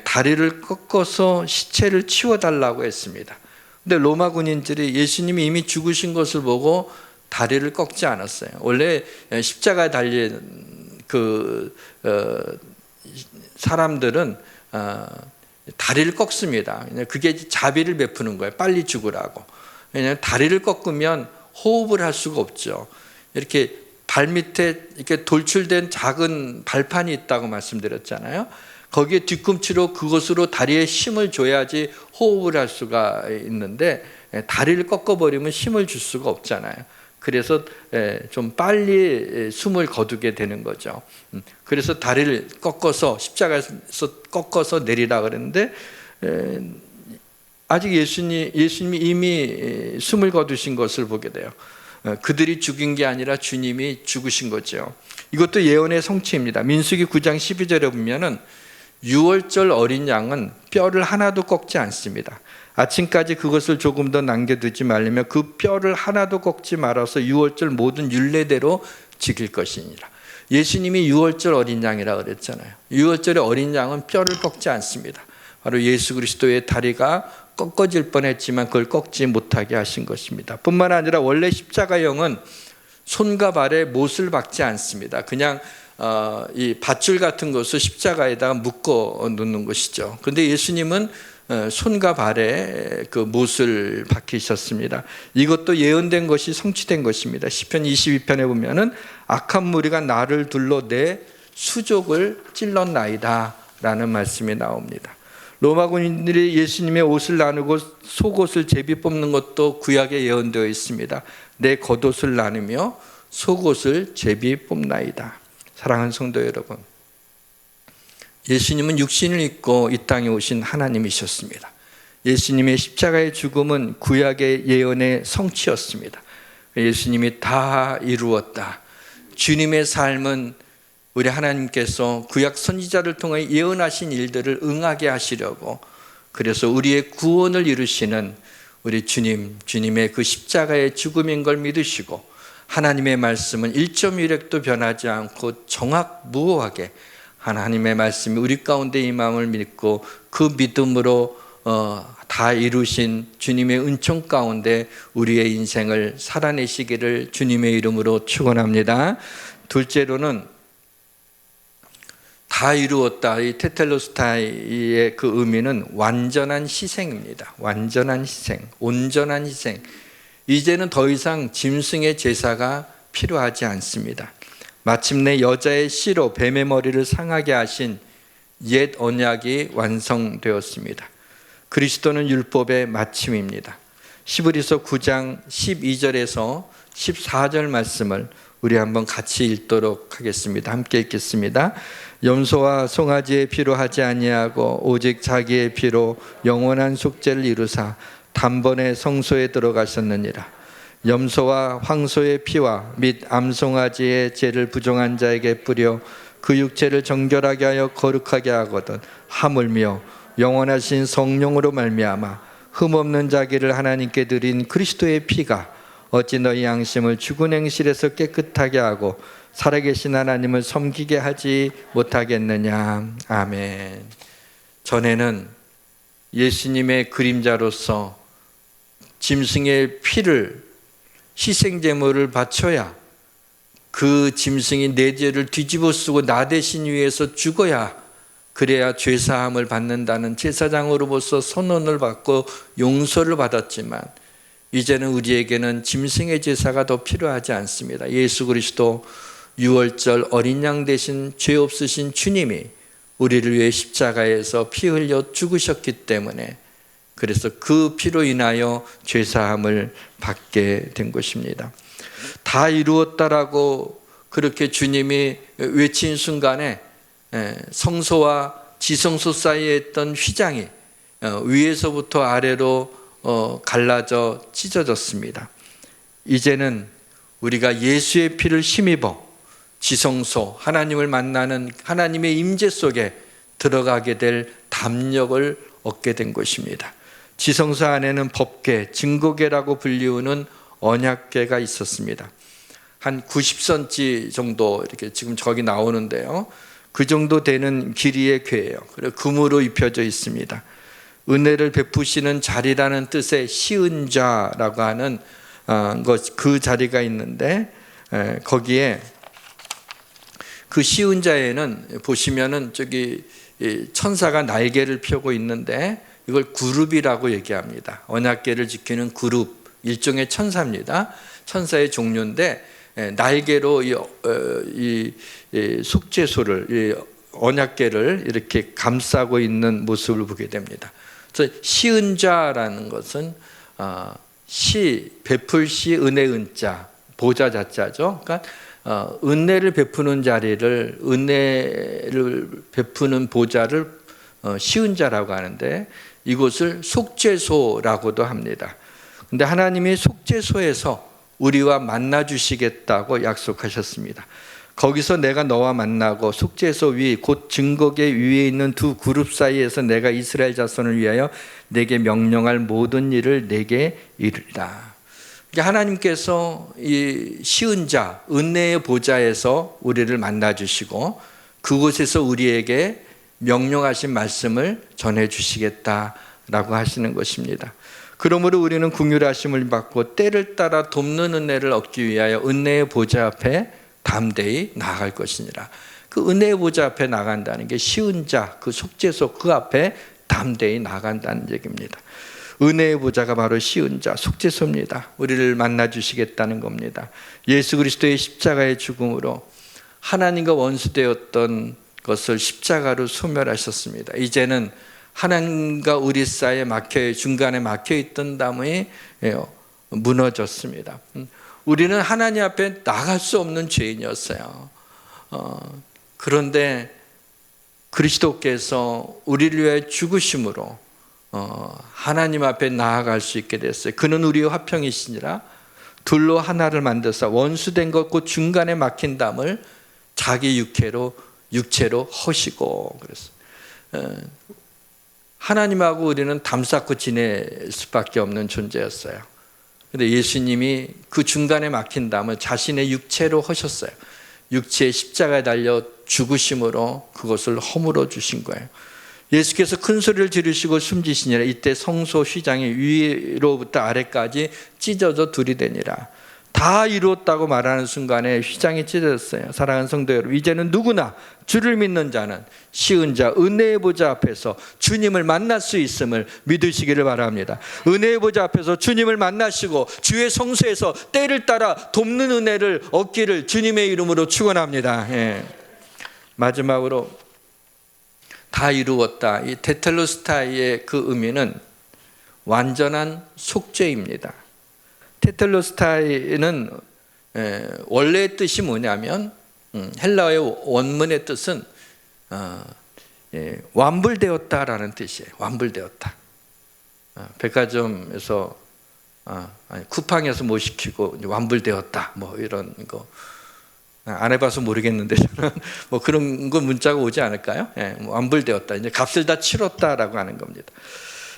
B: 다리를 꺾어서 시체를 치워달라고 했습니다. 근데 로마 군인들이 예수님이 이미 죽으신 것을 보고 다리를 꺾지 않았어요. 원래 십자가에 달린 그 사람들은 다리를 꺾습니다. 그게 자비를 베푸는 거예요. 빨리 죽으라고. 왜냐하면 다리를 꺾으면 호흡을 할 수가 없죠. 이렇게 발 밑에 이렇게 돌출된 작은 발판이 있다고 말씀드렸잖아요. 거기에 뒤꿈치로 그것으로 다리에 힘을 줘야지 호흡을 할 수가 있는데 다리를 꺾어버리면 힘을 줄 수가 없잖아요. 그래서 좀 빨리 숨을 거두게 되는 거죠. 그래서 다리를 꺾어서 십자가에서 꺾어서 내리라 그랬는데 아직 예수님이 이미 숨을 거두신 것을 보게 돼요. 그들이 죽인 게 아니라 주님이 죽으신 거죠. 이것도 예언의 성취입니다. 민수기 9장 12절에 보면은 6월절 어린 양은 뼈를 하나도 꺾지 않습니다. 아침까지 그것을 조금 더 남겨두지 말려면 그 뼈를 하나도 꺾지 말아서 6월절 모든 율례대로 지킬 것이니라. 예수님이 6월절 어린 양이라 그랬잖아요. 6월절의 어린 양은 뼈를 꺾지 않습니다. 바로 예수 그리스도의 다리가 꺾어질 뻔했지만 그걸 꺾지 못하게 하신 것입니다. 뿐만 아니라 원래 십자가형은 손과 발에 못을 박지 않습니다. 그냥 이 밧줄 같은 것을 십자가에다가 묶어 놓는 것이죠. 그런데 예수님은 손과 발에 그 못을 박히셨습니다. 이것도 예언된 것이 성취된 것입니다. 시편 22편에 보면은 악한 무리가 나를 둘러 내 수족을 찔렀나이다 라는 말씀이 나옵니다. 로마 군인들이 예수님의 옷을 나누고 속옷을 제비 뽑는 것도 구약에 예언되어 있습니다. 내 겉옷을 나누며 속옷을 제비 뽑나이다. 사랑하는 성도 여러분, 예수님은 육신을 입고 이 땅에 오신 하나님이셨습니다. 예수님의 십자가의 죽음은 구약의 예언의 성취였습니다. 예수님이 다 이루었다. 주님의 삶은 우리 하나님께서 구약 선지자를 통해 예언하신 일들을 응하게 하시려고, 그래서 우리의 구원을 이루시는 우리 주님의 그 십자가의 죽음인 걸 믿으시고, 하나님의 말씀은 1.1획도 변하지 않고 정확무오하게 하나님의 말씀이 우리 가운데 임함을 믿고 그 믿음으로 다 이루신 주님의 은총 가운데 우리의 인생을 살아내시기를 주님의 이름으로 축원합니다. 둘째로는 다 이루었다. 이 테텔로스타이의 그 의미는 완전한 희생입니다. 완전한 희생, 온전한 희생. 이제는 더 이상 짐승의 제사가 필요하지 않습니다. 마침내 여자의 씨로 뱀의 머리를 상하게 하신 옛 언약이 완성되었습니다. 그리스도는 율법의 마침입니다. 히브리서 9장 12절에서 14절 말씀을 우리 한번 같이 읽도록 하겠습니다. 함께 읽겠습니다. 염소와 송아지의 피로 하지 아니하고 오직 자기의 피로 영원한 속죄를 이루사 단번에 성소에 들어가셨느니라. 염소와 황소의 피와 및 암송아지의 죄를 부정한 자에게 뿌려 그 육체를 정결하게 하여 거룩하게 하거든 하물며 영원하신 성령으로 말미암아 흠없는 자기를 하나님께 드린 그리스도의 피가 어찌 너희 양심을 죽은 행실에서 깨끗하게 하고 살아계신 하나님을 섬기게 하지 못하겠느냐. 아멘. 전에는 예수님의 그림자로서 짐승의 피를 희생제물을 바쳐야 그 짐승이 내 죄를 뒤집어 쓰고 나 대신 위해서 죽어야, 그래야 죄사함을 받는다는 제사장으로부터 선언을 받고 용서를 받았지만, 이제는 우리에게는 짐승의 제사가 더 필요하지 않습니다. 예수 그리스도 유월절 어린 양 대신 죄 없으신 주님이 우리를 위해 십자가에서 피 흘려 죽으셨기 때문에, 그래서 그 피로 인하여 죄사함을 받게 된 것입니다. 다 이루었다라고 그렇게 주님이 외친 순간에 성소와 지성소 사이에 있던 휘장이 위에서부터 아래로 갈라져 찢어졌습니다. 이제는 우리가 예수의 피를 힘입어 지성소, 하나님을 만나는 하나님의 임재 속에 들어가게 될 담력을 얻게 된 것입니다. 지성소 안에는 법궤, 증거궤라고 불리우는 언약궤가 있었습니다. 한 90cm 정도 이렇게 지금 저기 나오는데요. 그 정도 되는 길이의 궤예요. 그리고 금으로 입혀져 있습니다. 은혜를 베푸시는 자리라는 뜻의 시은자라고 하는 그 자리가 있는데, 거기에 그 시은자에는 보시면은 저기 천사가 날개를 펴고 있는데 이걸 그룹이라고 얘기합니다. 언약궤를 지키는 그룹, 일종의 천사입니다. 천사의 종류인데 날개로 이 속죄소를, 이 언약궤를 이렇게 감싸고 있는 모습을 보게 됩니다. 그래서 시은자라는 것은 베풀 시 은혜 은자, 보좌 자자죠. 그러니까 은혜를 베푸는 자리를, 은혜를 베푸는 보좌를 시은자라고 하는데, 이곳을 속죄소라고도 합니다. 근데 하나님이 속죄소에서 우리와 만나 주시겠다고 약속하셨습니다. 거기서 내가 너와 만나고 속죄소 위, 곧 증거궤 위에 있는 두 그룹 사이에서 내가 이스라엘 자손을 위하여 내게 명령할 모든 일을 내게 이루리라. 하나님께서 이 시은자, 은혜의 보좌에서 우리를 만나 주시고 그곳에서 우리에게 명령하신 말씀을 전해 주시겠다라고 하시는 것입니다. 그러므로 우리는 긍휼하심을 받고 때를 따라 돕는 은혜를 얻기 위하여 은혜의 보좌 앞에 담대히 나아갈 것이니라. 그 은혜의 보좌 앞에 나간다는 게 쉬운 자, 그 속죄소 그 앞에 담대히 나간다는 얘기입니다. 은혜의 보좌가 바로 쉬운 자, 속죄소입니다. 우리를 만나 주시겠다는 겁니다. 예수 그리스도의 십자가의 죽음으로 하나님과 원수되었던 것을 십자가로 소멸하셨습니다. 이제는 하나님과 우리 사이에 중간에 막혀있던 담이 무너졌습니다. 우리는 하나님 앞에 나갈 수 없는 죄인이었어요. 그런데 그리스도께서 우리를 위해 죽으심으로 하나님 앞에 나아갈 수 있게 됐어요. 그는 우리의 화평이시니라. 둘로 하나를 만드사 원수된 것 곧 중간에 막힌 담을 자기 육체로 허시고 그랬어요. 하나님하고 우리는 담 쌓고 지낼 수밖에 없는 존재였어요. 그런데 예수님이 그 중간에 막힌 담을 자신의 육체로 허셨어요. 육체의 십자가에 달려 죽으심으로 그것을 허물어 주신 거예요. 예수께서 큰 소리를 지르시고 숨지시니라. 이때 성소 휘장이 위로부터 아래까지 찢어져 둘이 되니라. 다 이루었다고 말하는 순간에 휘장이 찢어졌어요. 사랑하는 성도 여러분, 이제는 누구나 주를 믿는 자는 쉬운 자 은혜의 보좌 앞에서 주님을 만날 수 있음을 믿으시기를 바랍니다. 은혜의 보좌 앞에서 주님을 만나시고 주의 성소에서 때를 따라 돕는 은혜를 얻기를 주님의 이름으로 축원합니다. 마지막으로 다 이루었다. 이 테텔로스타이의 그 의미는 완전한 속죄입니다. 테텔로스타이는 원래의 뜻이 뭐냐면 헬라어의 원문의 뜻은 완불되었다라는 뜻이에요. 완불되었다. 백화점에서 쿠팡에서 뭐 시키고 완불되었다 뭐 이런 거 안 해봐서 모르겠는데 저는 뭐 그런 거 문자가 오지 않을까요? 완불되었다. 이제 값을 다 치렀다라고 하는 겁니다.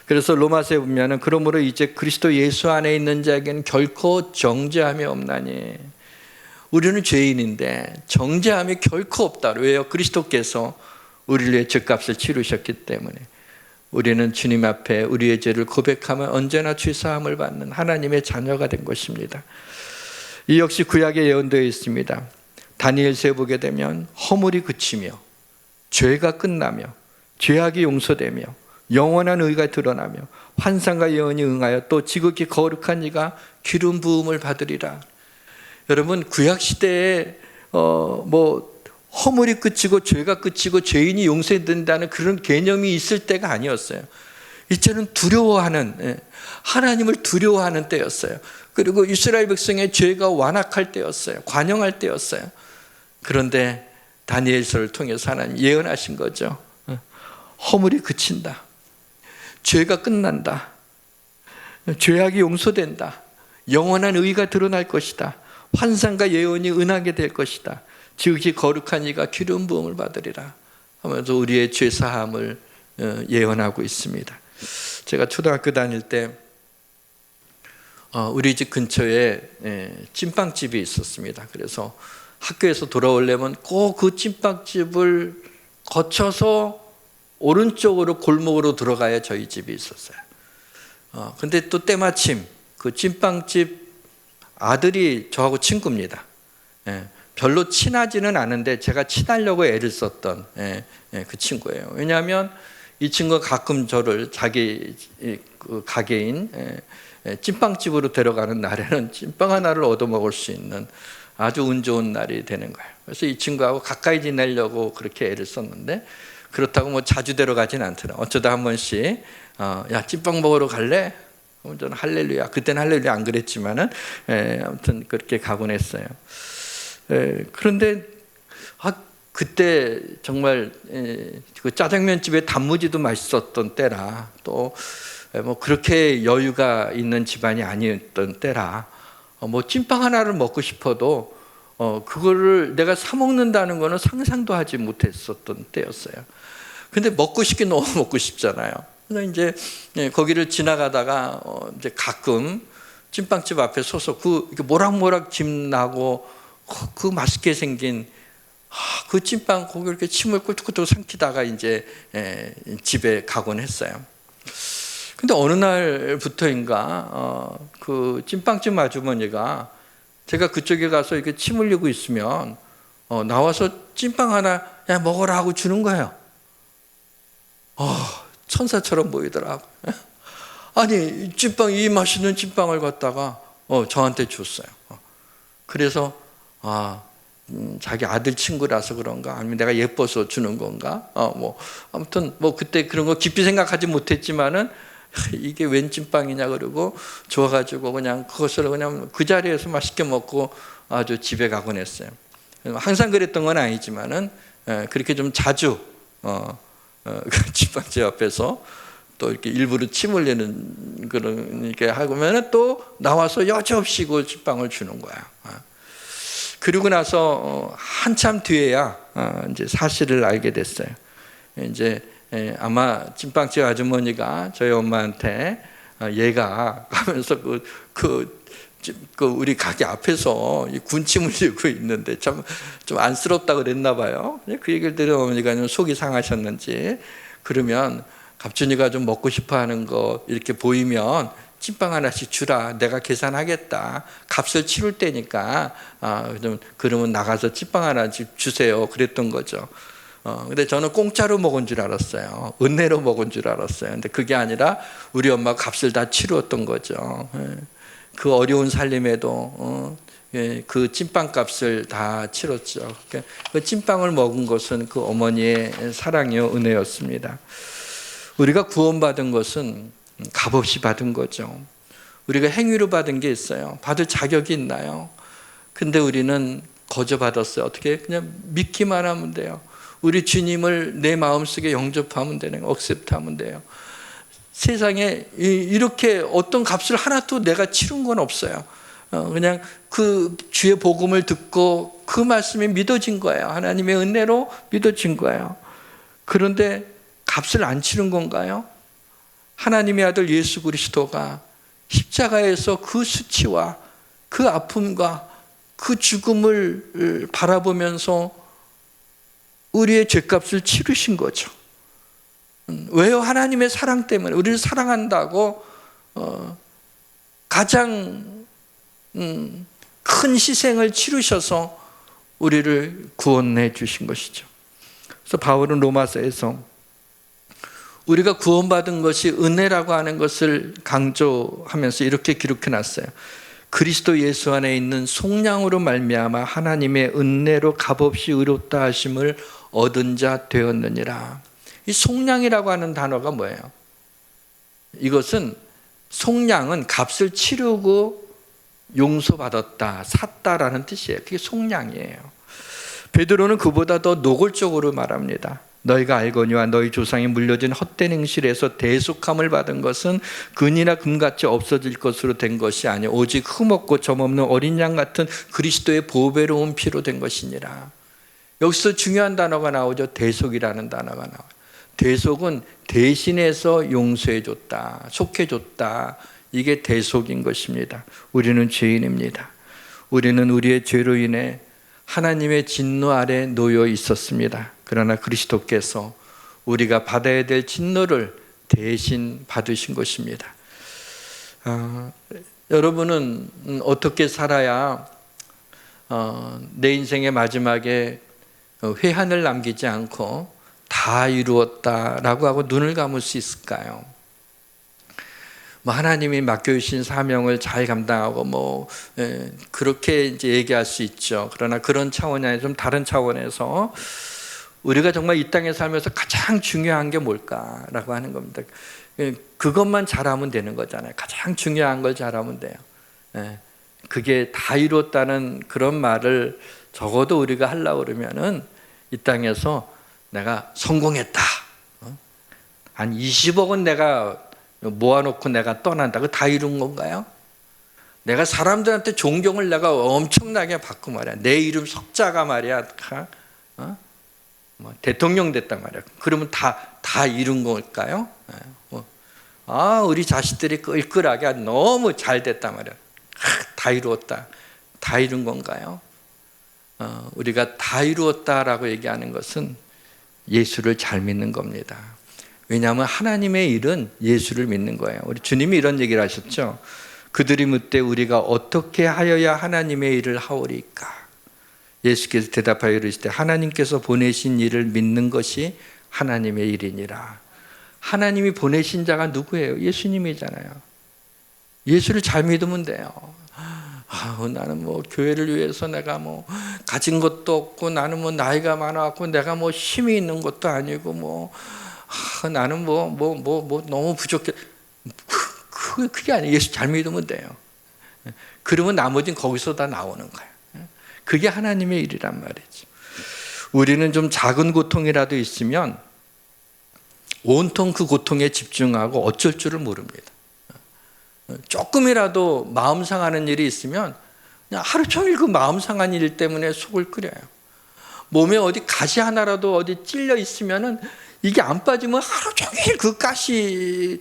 B: 그래서 로마서에 보면은 그러므로 이제 그리스도 예수 안에 있는 자에게는 결코 정죄함이 없나니. 우리는 죄인인데 정죄함이 결코 없다. 왜요? 그리스도께서 우리를 위해 죄값을 치르셨기 때문에. 우리는 주님 앞에 우리의 죄를 고백하면 언제나 죄 사함을 받는 하나님의 자녀가 된 것입니다. 이 역시 구약에 예언되어 있습니다. 다니엘서에 보게 되면 허물이 그치며 죄가 끝나며 죄악이 용서되며 영원한 의가 드러나며 환상과 예언이 응하여 또 지극히 거룩한 이가 기름 부음을 받으리라. 여러분, 구약 시대에 허물이 끝이고 죄가 끝이고 죄인이 용서된다는 그런 개념이 있을 때가 아니었어요. 이제는 두려워하는, 하나님을 두려워하는 때였어요. 그리고 이스라엘 백성의 죄가 완악할 때였어요. 관영할 때였어요. 그런데 다니엘서를 통해서 하나님 예언하신 거죠. 허물이 그친다. 죄가 끝난다. 죄악이 용서된다. 영원한 의가 드러날 것이다. 환상과 예언이 은하게 될 것이다. 지극히 거룩한 이가 기름 부음을 받으리라 하면서 우리의 죄 사함을 예언하고 있습니다. 제가 초등학교 다닐 때 우리 집 근처에 찐빵집이 있었습니다. 그래서 학교에서 돌아오려면 꼭 그 찐빵집을 거쳐서 오른쪽으로 골목으로 들어가야 저희 집이 있었어요. 근데 또 때마침 그 찐빵집 아들이 저하고 친구입니다. 별로 친하지는 않은데 제가 친하려고 애를 썼던 그 친구예요. 왜냐하면 이 친구가 가끔 저를 자기 그 가게인 찐빵집으로 데려가는 날에는 찐빵 하나를 얻어먹을 수 있는 아주 운 좋은 날이 되는 거예요. 그래서 이 친구하고 가까이 지내려고 그렇게 애를 썼는데 그렇다고 뭐 자주 데려가진 않더라. 어쩌다 한 번씩 야 찐빵 먹으러 갈래? 그럼 저는 할렐루야. 그때는 할렐루야 안 그랬지만은 아무튼 그렇게 가곤 했어요. 그런데 그때 정말 그 짜장면집에 단무지도 맛있었던 때라 또 뭐 그렇게 여유가 있는 집안이 아니었던 때라 뭐 찐빵 하나를 먹고 싶어도 그거를 내가 사 먹는다는 거는 상상도 하지 못했었던 때였어요. 근데 먹고 싶긴 너무 먹고 싶잖아요. 그래서 이제 거기를 지나가다가 이제 가끔 찐빵집 앞에 서서 그 모락모락 김 나고 그 맛있게 생긴 그 찐빵 거기 이렇게 침을 꿀떡꿀떡 삼키다가 이제 집에 가곤 했어요. 근데 어느 날부터인가 그 찐빵집 아주머니가 제가 그쪽에 가서 이렇게 침 흘리고 있으면 나와서 찐빵 하나 야 먹어라 하고 주는 거예요. 천사처럼 보이더라고요. 아니 찐빵, 이 맛있는 찐빵을 갖다가 저한테 줬어요. 그래서 자기 아들 친구라서 그런가, 아니면 내가 예뻐서 주는 건가, 아무튼 그때 그런 거 깊이 생각하지 못했지만은 이게 웬 찐빵이냐 그러고 좋아가지고 그냥 그것을 그냥 그 자리에서 맛있게 먹고 아주 집에 가곤 했어요. 항상 그랬던 건 아니지만은 그렇게 좀 자주 찐빵집 앞에서 또 이렇게 일부러 침 흘리는 그런 게 하면은 또 나와서 여지없이 그 찐빵을 주는 거야. 그리고 나서 한참 뒤에야 이제 사실을 알게 됐어요. 이제 아마 찐빵집 아주머니가 저희 엄마한테 얘가 하면서 우리 가게 앞에서 군침을 흘리고 있는데 참 좀 안쓰럽다 그랬나 봐요. 그 얘기를 들은 어머니가 좀 속이 상하셨는지, 그러면 갑준이가 좀 먹고 싶어 하는 거 이렇게 보이면 찐빵 하나씩 주라, 내가 계산하겠다, 값을 치를 때니까 그러면 나가서 찐빵 하나씩 주세요, 그랬던 거죠. 근데 저는 공짜로 먹은 줄 알았어요. 은혜로 먹은 줄 알았어요. 근데 그게 아니라 우리 엄마가 값을 다 치루었던 거죠. 그 어려운 살림에도 그 찐빵 값을 다 치렀죠. 그 찐빵을 먹은 것은 그 어머니의 사랑이요, 은혜였습니다. 우리가 구원받은 것은 값없이 받은 거죠. 우리가 행위로 받은 게 있어요. 받을 자격이 있나요? 근데 우리는 거저 받았어요. 어떻게? 그냥 믿기만 하면 돼요. 우리 주님을 내 마음속에 영접하면 되는 거예요. 억셉트하면 돼요. 세상에 이렇게 어떤 값을 하나도 내가 치른 건 없어요. 그냥 그 주의 복음을 듣고 그 말씀이 믿어진 거예요. 하나님의 은혜로 믿어진 거예요. 그런데 값을 안 치른 건가요? 하나님의 아들 예수 그리스도가 십자가에서 그 수치와 그 아픔과 그 죽음을 바라보면서 우리의 죄값을 치르신 거죠. 왜요? 하나님의 사랑 때문에, 우리를 사랑한다고 가장 큰 희생을 치르셔서 우리를 구원해 주신 것이죠. 그래서 바울은 로마서에서 우리가 구원받은 것이 은혜라고 하는 것을 강조하면서 이렇게 기록해 놨어요. 그리스도 예수 안에 있는 속량으로 말미암아 하나님의 은혜로 값없이 의롭다 하심을 얻은 자 되었느니라. 이 속량이라고 하는 단어가 뭐예요? 이것은, 속량은 값을 치르고 용서받았다, 샀다라는 뜻이에요. 그게 속량이에요. 베드로는 그보다 더 노골적으로 말합니다. 너희가 알거니와 너희 조상이 물려진 헛된 행실에서 대속함을 받은 것은 금이나 금같이 없어질 것으로 된 것이 아니요 오직 흠없고 점없는 어린 양 같은 그리스도의 보배로운 피로 된 것이니라. 여기서 중요한 단어가 나오죠. 대속이라는 단어가 나와요. 대속은 대신해서 용서해 줬다, 속해 줬다, 이게 대속인 것입니다. 우리는 죄인입니다. 우리는 우리의 죄로 인해 하나님의 진노 아래 놓여 있었습니다. 그러나 그리스도께서 우리가 받아야 될 진노를 대신 받으신 것입니다. 여러분은 어떻게 살아야 내 인생의 마지막에 회한을 남기지 않고 다 이루었다라고 하고 눈을 감을 수 있을까요? 하나님이 맡겨주신 사명을 잘 감당하고 그렇게 이제 얘기할 수 있죠. 그러나 그런 차원이 아니라 좀 다른 차원에서 우리가 정말 이 땅에 살면서 가장 중요한 게 뭘까라고 하는 겁니다. 그것만 잘하면 되는 거잖아요. 가장 중요한 걸 잘하면 돼요. 그게 다 이뤘다는 그런 말을 적어도 우리가 하려고 그러면은 이 땅에서 내가 성공했다, 한 20억은 내가 모아놓고 내가 떠난다, 그거 다 이룬 건가요? 내가 사람들한테 존경을 내가 엄청나게 받고 말이야, 내 이름 석자가 말이야 대통령 됐단 말이야. 그러면 다 이룬 걸까요? 우리 자식들이 끌끌하게 너무 잘 됐단 말이야. 다 이루었다, 다 이룬 건가요? 우리가 다 이루었다라고 얘기하는 것은 예수를 잘 믿는 겁니다. 왜냐하면 하나님의 일은 예수를 믿는 거예요. 우리 주님이 이런 얘기를 하셨죠. 그들이 묻되 우리가 어떻게 하여야 하나님의 일을 하오리까? 예수께서 대답하여 이르시되 하나님께서 보내신 일을 믿는 것이 하나님의 일이니라. 하나님이 보내신 자가 누구예요? 예수님이잖아요. 예수를 잘 믿으면 돼요. 나는 뭐 교회를 위해서 내가 뭐 가진 것도 없고, 나는 뭐 나이가 많아갖고 내가 뭐 힘이 있는 것도 아니고, 나는 너무 부족해. 그게 아니에요. 예수 잘 믿으면 돼요. 그러면 나머지는 거기서 다 나오는 거예요. 그게 하나님의 일이란 말이죠. 우리는 좀 작은 고통이라도 있으면 온통 그 고통에 집중하고 어쩔 줄을 모릅니다. 조금이라도 마음 상하는 일이 있으면 그냥 하루 종일 그 마음 상한 일 때문에 속을 끓여요. 몸에 어디 가시 하나라도 어디 찔려 있으면은 이게 안 빠지면 하루 종일 그 가시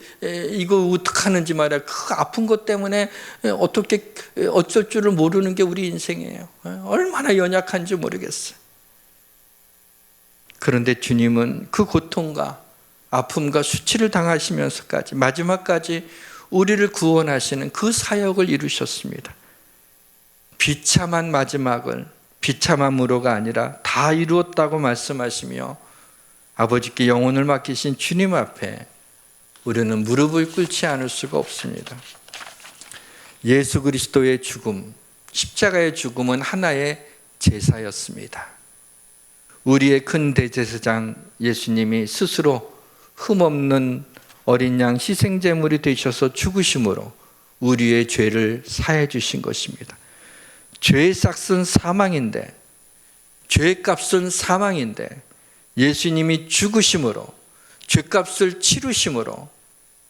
B: 이거 어떡하는지 말이야. 그 아픈 것 때문에 어떻게 어쩔 줄을 모르는 게 우리 인생이에요. 얼마나 연약한지 모르겠어요. 그런데 주님은 그 고통과 아픔과 수치를 당하시면서까지 마지막까지 우리를 구원하시는 그 사역을 이루셨습니다. 비참한 마지막을 비참함으로가 아니라 다 이루었다고 말씀하시며 아버지께 영혼을 맡기신 주님 앞에 우리는 무릎을 꿇지 않을 수가 없습니다. 예수 그리스도의 죽음, 십자가의 죽음은 하나의 제사였습니다. 우리의 큰 대제사장 예수님이 스스로 흠없는 어린 양 희생제물이 되셔서 죽으심으로 우리의 죄를 사해 주신 것입니다. 죄의 싹은 사망인데, 죄값은 사망인데 예수님이 죽으심으로, 죄값을 치르심으로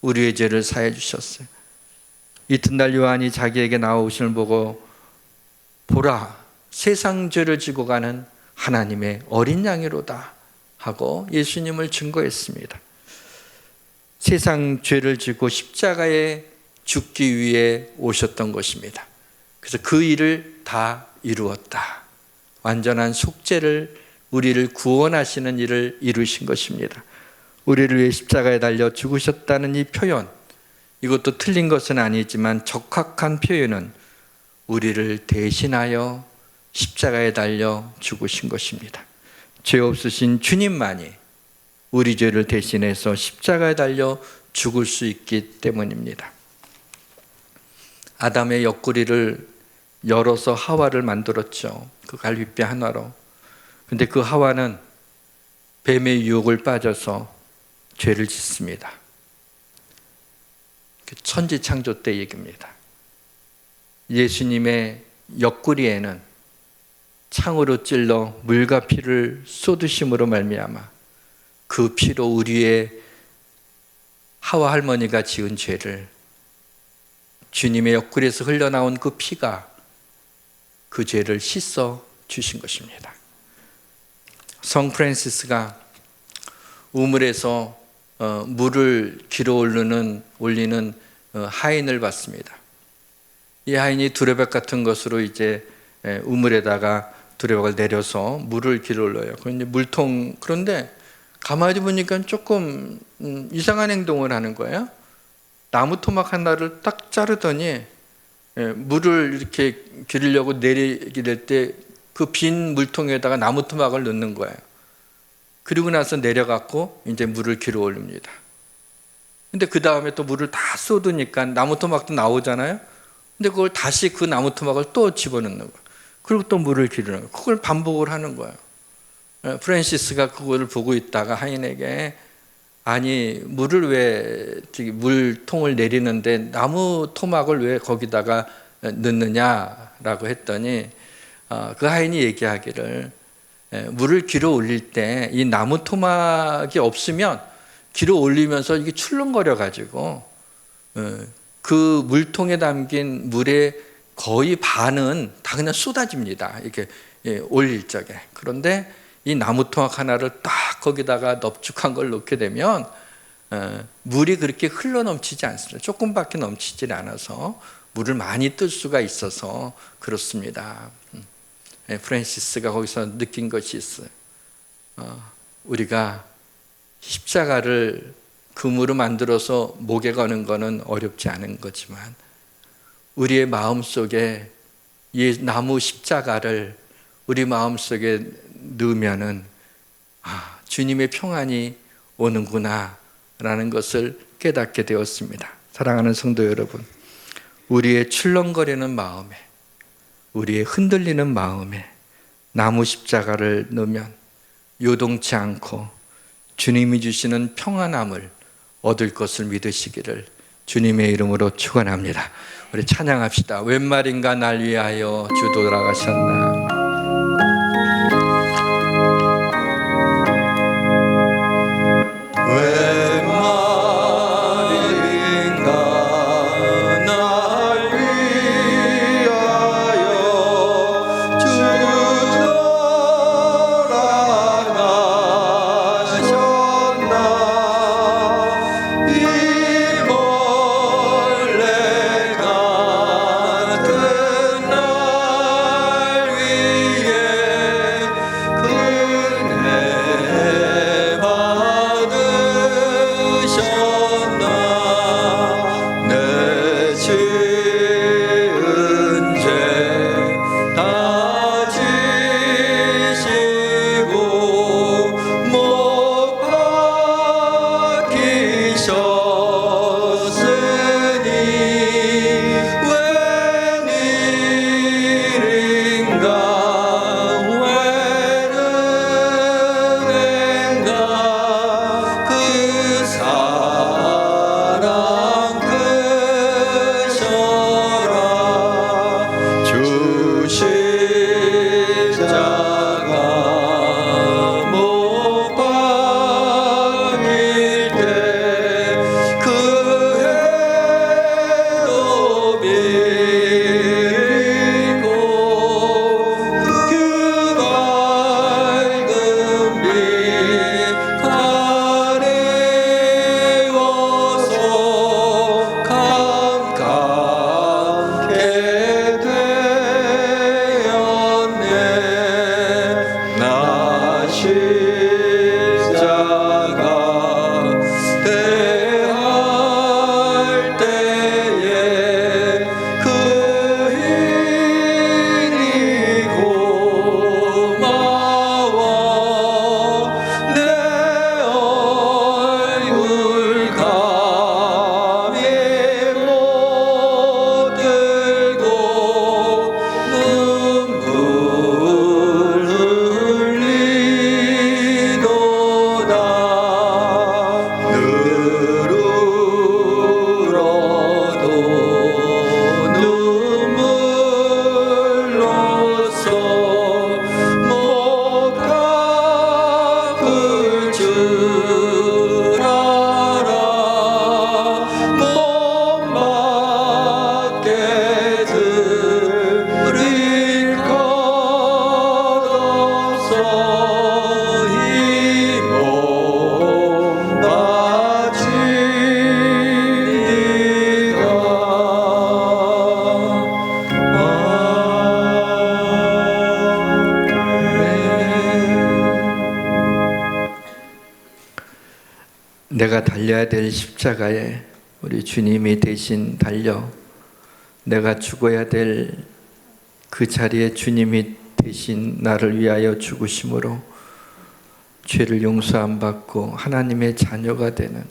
B: 우리의 죄를 사해 주셨어요. 이튿날 요한이 자기에게 나오심을 보고 보라, 세상 죄를 지고 가는 하나님의 어린 양이로다 하고 예수님을 증거했습니다. 세상 죄를 지고 십자가에 죽기 위해 오셨던 것입니다. 그래서 그 일을 다 이루었다. 완전한 속죄를, 우리를 구원하시는 일을 이루신 것입니다. 우리를 위해 십자가에 달려 죽으셨다는 이 표현, 이것도 틀린 것은 아니지만 적합한 표현은 우리를 대신하여 십자가에 달려 죽으신 것입니다. 죄 없으신 주님만이 우리 죄를 대신해서 십자가에 달려 죽을 수 있기 때문입니다. 아담의 옆구리를 열어서 하와를 만들었죠. 그 갈비뼈 하나로. 근데 그 하와는 뱀의 유혹을 빠져서 죄를 짓습니다. 천지창조 때 얘기입니다. 예수님의 옆구리에는 창으로 찔러 물과 피를 쏟으심으로 말미암아 그 피로 우리의 하와 할머니가 지은 죄를, 주님의 옆구리에서 흘러나온 그 피가 그 죄를 씻어 주신 것입니다. 성 프란시스가 우물에서 물을 길어 올리는 하인을 봤습니다. 이 하인이 두레박 같은 것으로 이제 우물에다가 두레박을 내려서 물을 길어 올려요. 그런데 물통, 그런데 가만히 보니까 조금 이상한 행동을 하는 거예요. 나무 토막 하나를 딱 자르더니 물을 이렇게 기르려고 내리게 될 때 그 빈 물통에다가 나무 토막을 넣는 거예요. 그리고 나서 내려갖고 이제 물을 길어 올립니다. 근데 그 다음에 또 물을 다 쏟으니까 나무 토막도 나오잖아요. 근데 그걸 다시 그 나무 토막을 또 집어넣는 거예요. 그리고 또 물을 기르는 거예요. 그걸 반복을 하는 거예요. 프란시스가 그걸 보고 있다가 하인에게, 아니 물을 왜 물통을 내리는데 나무 토막을 왜 거기다가 넣느냐라고 했더니 그 하인이 얘기하기를, 물을 길어 올릴 때 이 나무 토막이 없으면 길어 올리면서 이게 출렁거려 가지고 그 물통에 담긴 물의 거의 반은 다 그냥 쏟아집니다. 이렇게 올릴 적에. 그런데 이 나무 토막 하나를 딱 거기다가 넙죽한 걸 놓게 되면 물이 그렇게 흘러 넘치지 않습니다. 조금밖에 넘치질 않아서 물을 많이 뜰 수가 있어서 그렇습니다. 프란시스가 거기서 느낀 것이 있어요. 우리가 십자가를 금으로 만들어서 목에 거는 것은 어렵지 않은 거지만 우리의 마음속에 이 나무 십자가를 우리 마음속에 넣으면은 주님의 평안이 오는구나 라는 것을 깨닫게 되었습니다. 사랑하는 성도 여러분, 우리의 출렁거리는 마음에, 우리의 흔들리는 마음에 나무 십자가를 넣으면 요동치 않고 주님이 주시는 평안함을 얻을 것을 믿으시기를 주님의 이름으로 축원합니다. 우리 찬양합시다. 웬 말인가 날 위하여 주 돌아가셨나.
D: 웬 말인가 날 위하여 주 돌아가셨나. 이 벌레 같은 날 위에 그네 받으셨나. 내 지은 죄 다 지시고 못 박히셨으니 웬일인가 웬은행가 그 사랑 크셔라. 주 십자가 못 박힐 때 그 해도 비고 그 밝은 빛 가리워서 캄캄게 되었네. 나 십자가 대할 때에 그 힘이 고마워. 내 얼굴 감히 못 들고 눈물 흘리도다. 늘 울어도 눈물로써 못 갚을 줄 알아. 못 맞게 드릴 것 없어. 이 몸
B: 내가 달려야 될 십자가에 우리 주님이 대신 달려 내가 죽어야 될 그 자리에 주님이 대신 나를 위하여 죽으심으로 죄를 용서 안 받고 하나님의 자녀가 되는,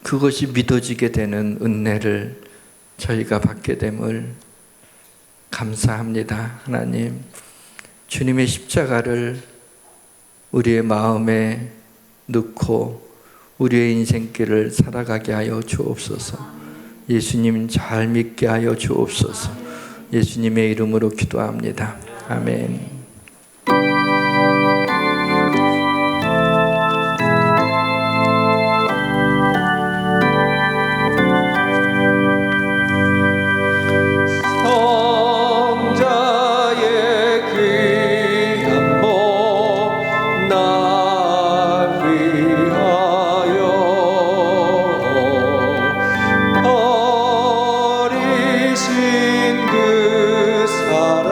B: 그것이 믿어지게 되는 은혜를 저희가 받게 됨을 감사합니다. 하나님, 주님의 십자가를 우리의 마음에 넣고 우리의 인생길을 살아가게 하여 주옵소서. 예수님 잘 믿게 하여 주옵소서. 예수님의 이름으로 기도합니다. 아멘.
D: 성자의 귀한 몸 날 위하여 버리신 그 사랑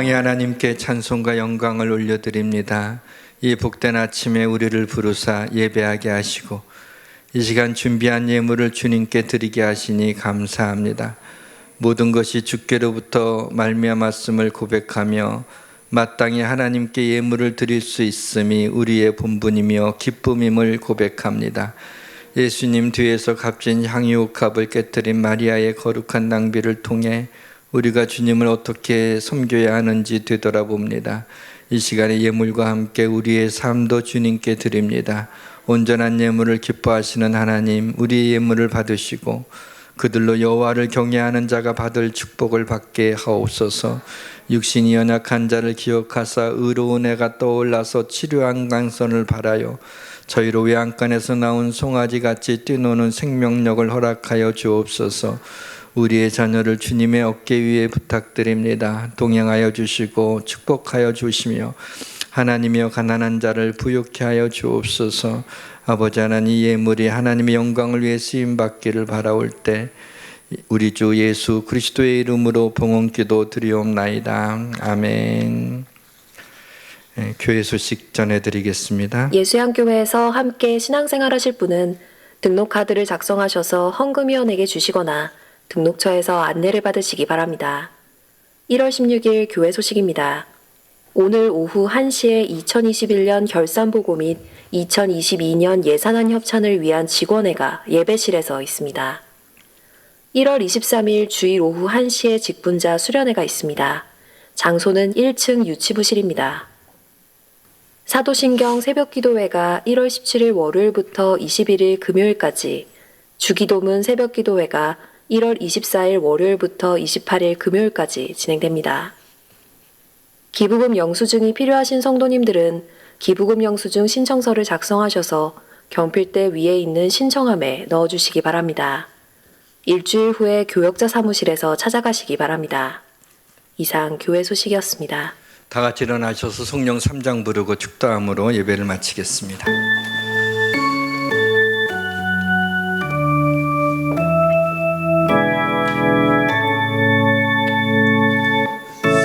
B: 만왕의 하나님께 찬송과 영광을 올려드립니다. 이 복된 아침에 우리를 부르사 예배하게 하시고 이 시간 준비한 예물을 주님께 드리게 하시니 감사합니다. 모든 것이 주께로부터 말미암았음을 고백하며 마땅히 하나님께 예물을 드릴 수 있음이 우리의 본분이며 기쁨임을 고백합니다. 예수님 뒤에서 값진 향유옥합을 깨뜨린 마리아의 거룩한 낭비를 통해 우리가 주님을 어떻게 섬겨야 하는지 되돌아봅니다. 이 시간에 예물과 함께 우리의 삶도 주님께 드립니다. 온전한 예물을 기뻐하시는 하나님, 우리의 예물을 받으시고 그들로 여호와를 경외하는 자가 받을 축복을 받게 하옵소서. 육신이 연약한 자를 기억하사 의로운 애가 떠올라서 치료한 강선을 바라요 저희로 외양간에서 나온 송아지같이 뛰노는 생명력을 허락하여 주옵소서. 우리의 자녀를 주님의 어깨 위에 부탁드립니다. 동행하여 주시고 축복하여 주시며 하나님이여 가난한 자를 부유케 하여 주옵소서. 아버지 하나님, 이 예물이 하나님의 영광을 위해 쓰임받기를 바라올 때 우리 주 예수 그리스도의 이름으로 봉헌기도 드리옵나이다. 아멘. 교회 소식 전해드리겠습니다.
E: 예수양교회에서 함께 신앙생활 하실 분은 등록카드를 작성하셔서 헌금위원에게 주시거나 등록처에서 안내를 받으시기 바랍니다. 1월 16일 교회 소식입니다. 오늘 오후 1시에 2021년 결산보고 및 2022년 예산안 협찬을 위한 직원회가 예배실에서 있습니다. 1월 23일 주일 오후 1시에 직분자 수련회가 있습니다. 장소는 1층 유치부실입니다. 사도신경 새벽기도회가 1월 17일 월요일부터 21일 금요일까지, 주기도문 새벽기도회가 1월 24일 월요일부터 28일 금요일까지 진행됩니다. 기부금 영수증이 필요하신 성도님들은 기부금 영수증 신청서를 작성하셔서 경필대 위에 있는 신청함에 넣어주시기 바랍니다. 일주일 후에 교역자 사무실에서 찾아가시기 바랍니다. 이상 교회 소식이었습니다.
B: 다 같이 일어나셔서 성령 3장 부르고 축도함으로 예배를 마치겠습니다.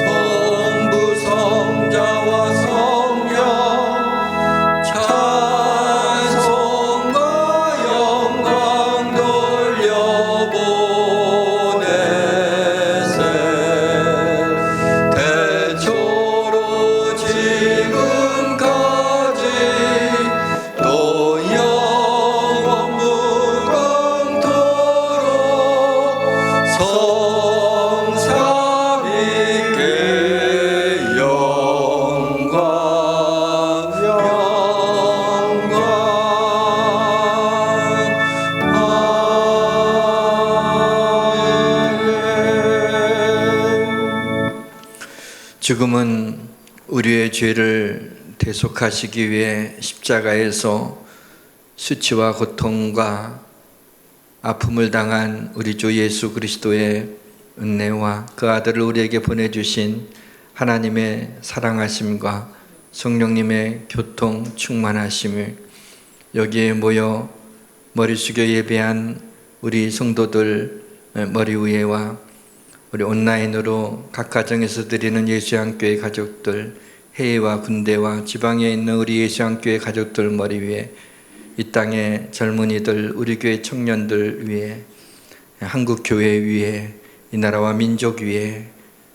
D: 성부 성자와 성령 찬송과 영광 돌려보내세. 태초로 지금까지 또 영원 무궁토록 성삼위께 영광 아멘.
B: 죽음은 우리의 죄를 대속하시기 위해 십자가에서 수치와 고통과 아픔을 당한 우리 주 예수 그리스도의 은혜와 그 아들을 우리에게 보내주신 하나님의 사랑하심과 성령님의 교통 충만하심을 여기에 모여 머리 숙여 예배한 우리 성도들 머리 위에와 우리 온라인으로 각 가정에서 드리는 예수양교회 가족들, 해외와 군대와 지방에 있는 우리 예수양교회 가족들 머리 위에, 이 땅의 젊은이들, 우리 교회 청년들 위에, 한국교회 위에, 이 나라와 민족 위에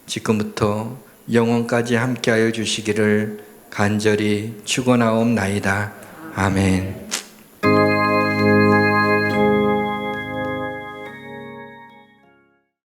B: 지금부터 영원까지 함께하여 주시기를 간절히 축원하옵나이다. 아멘.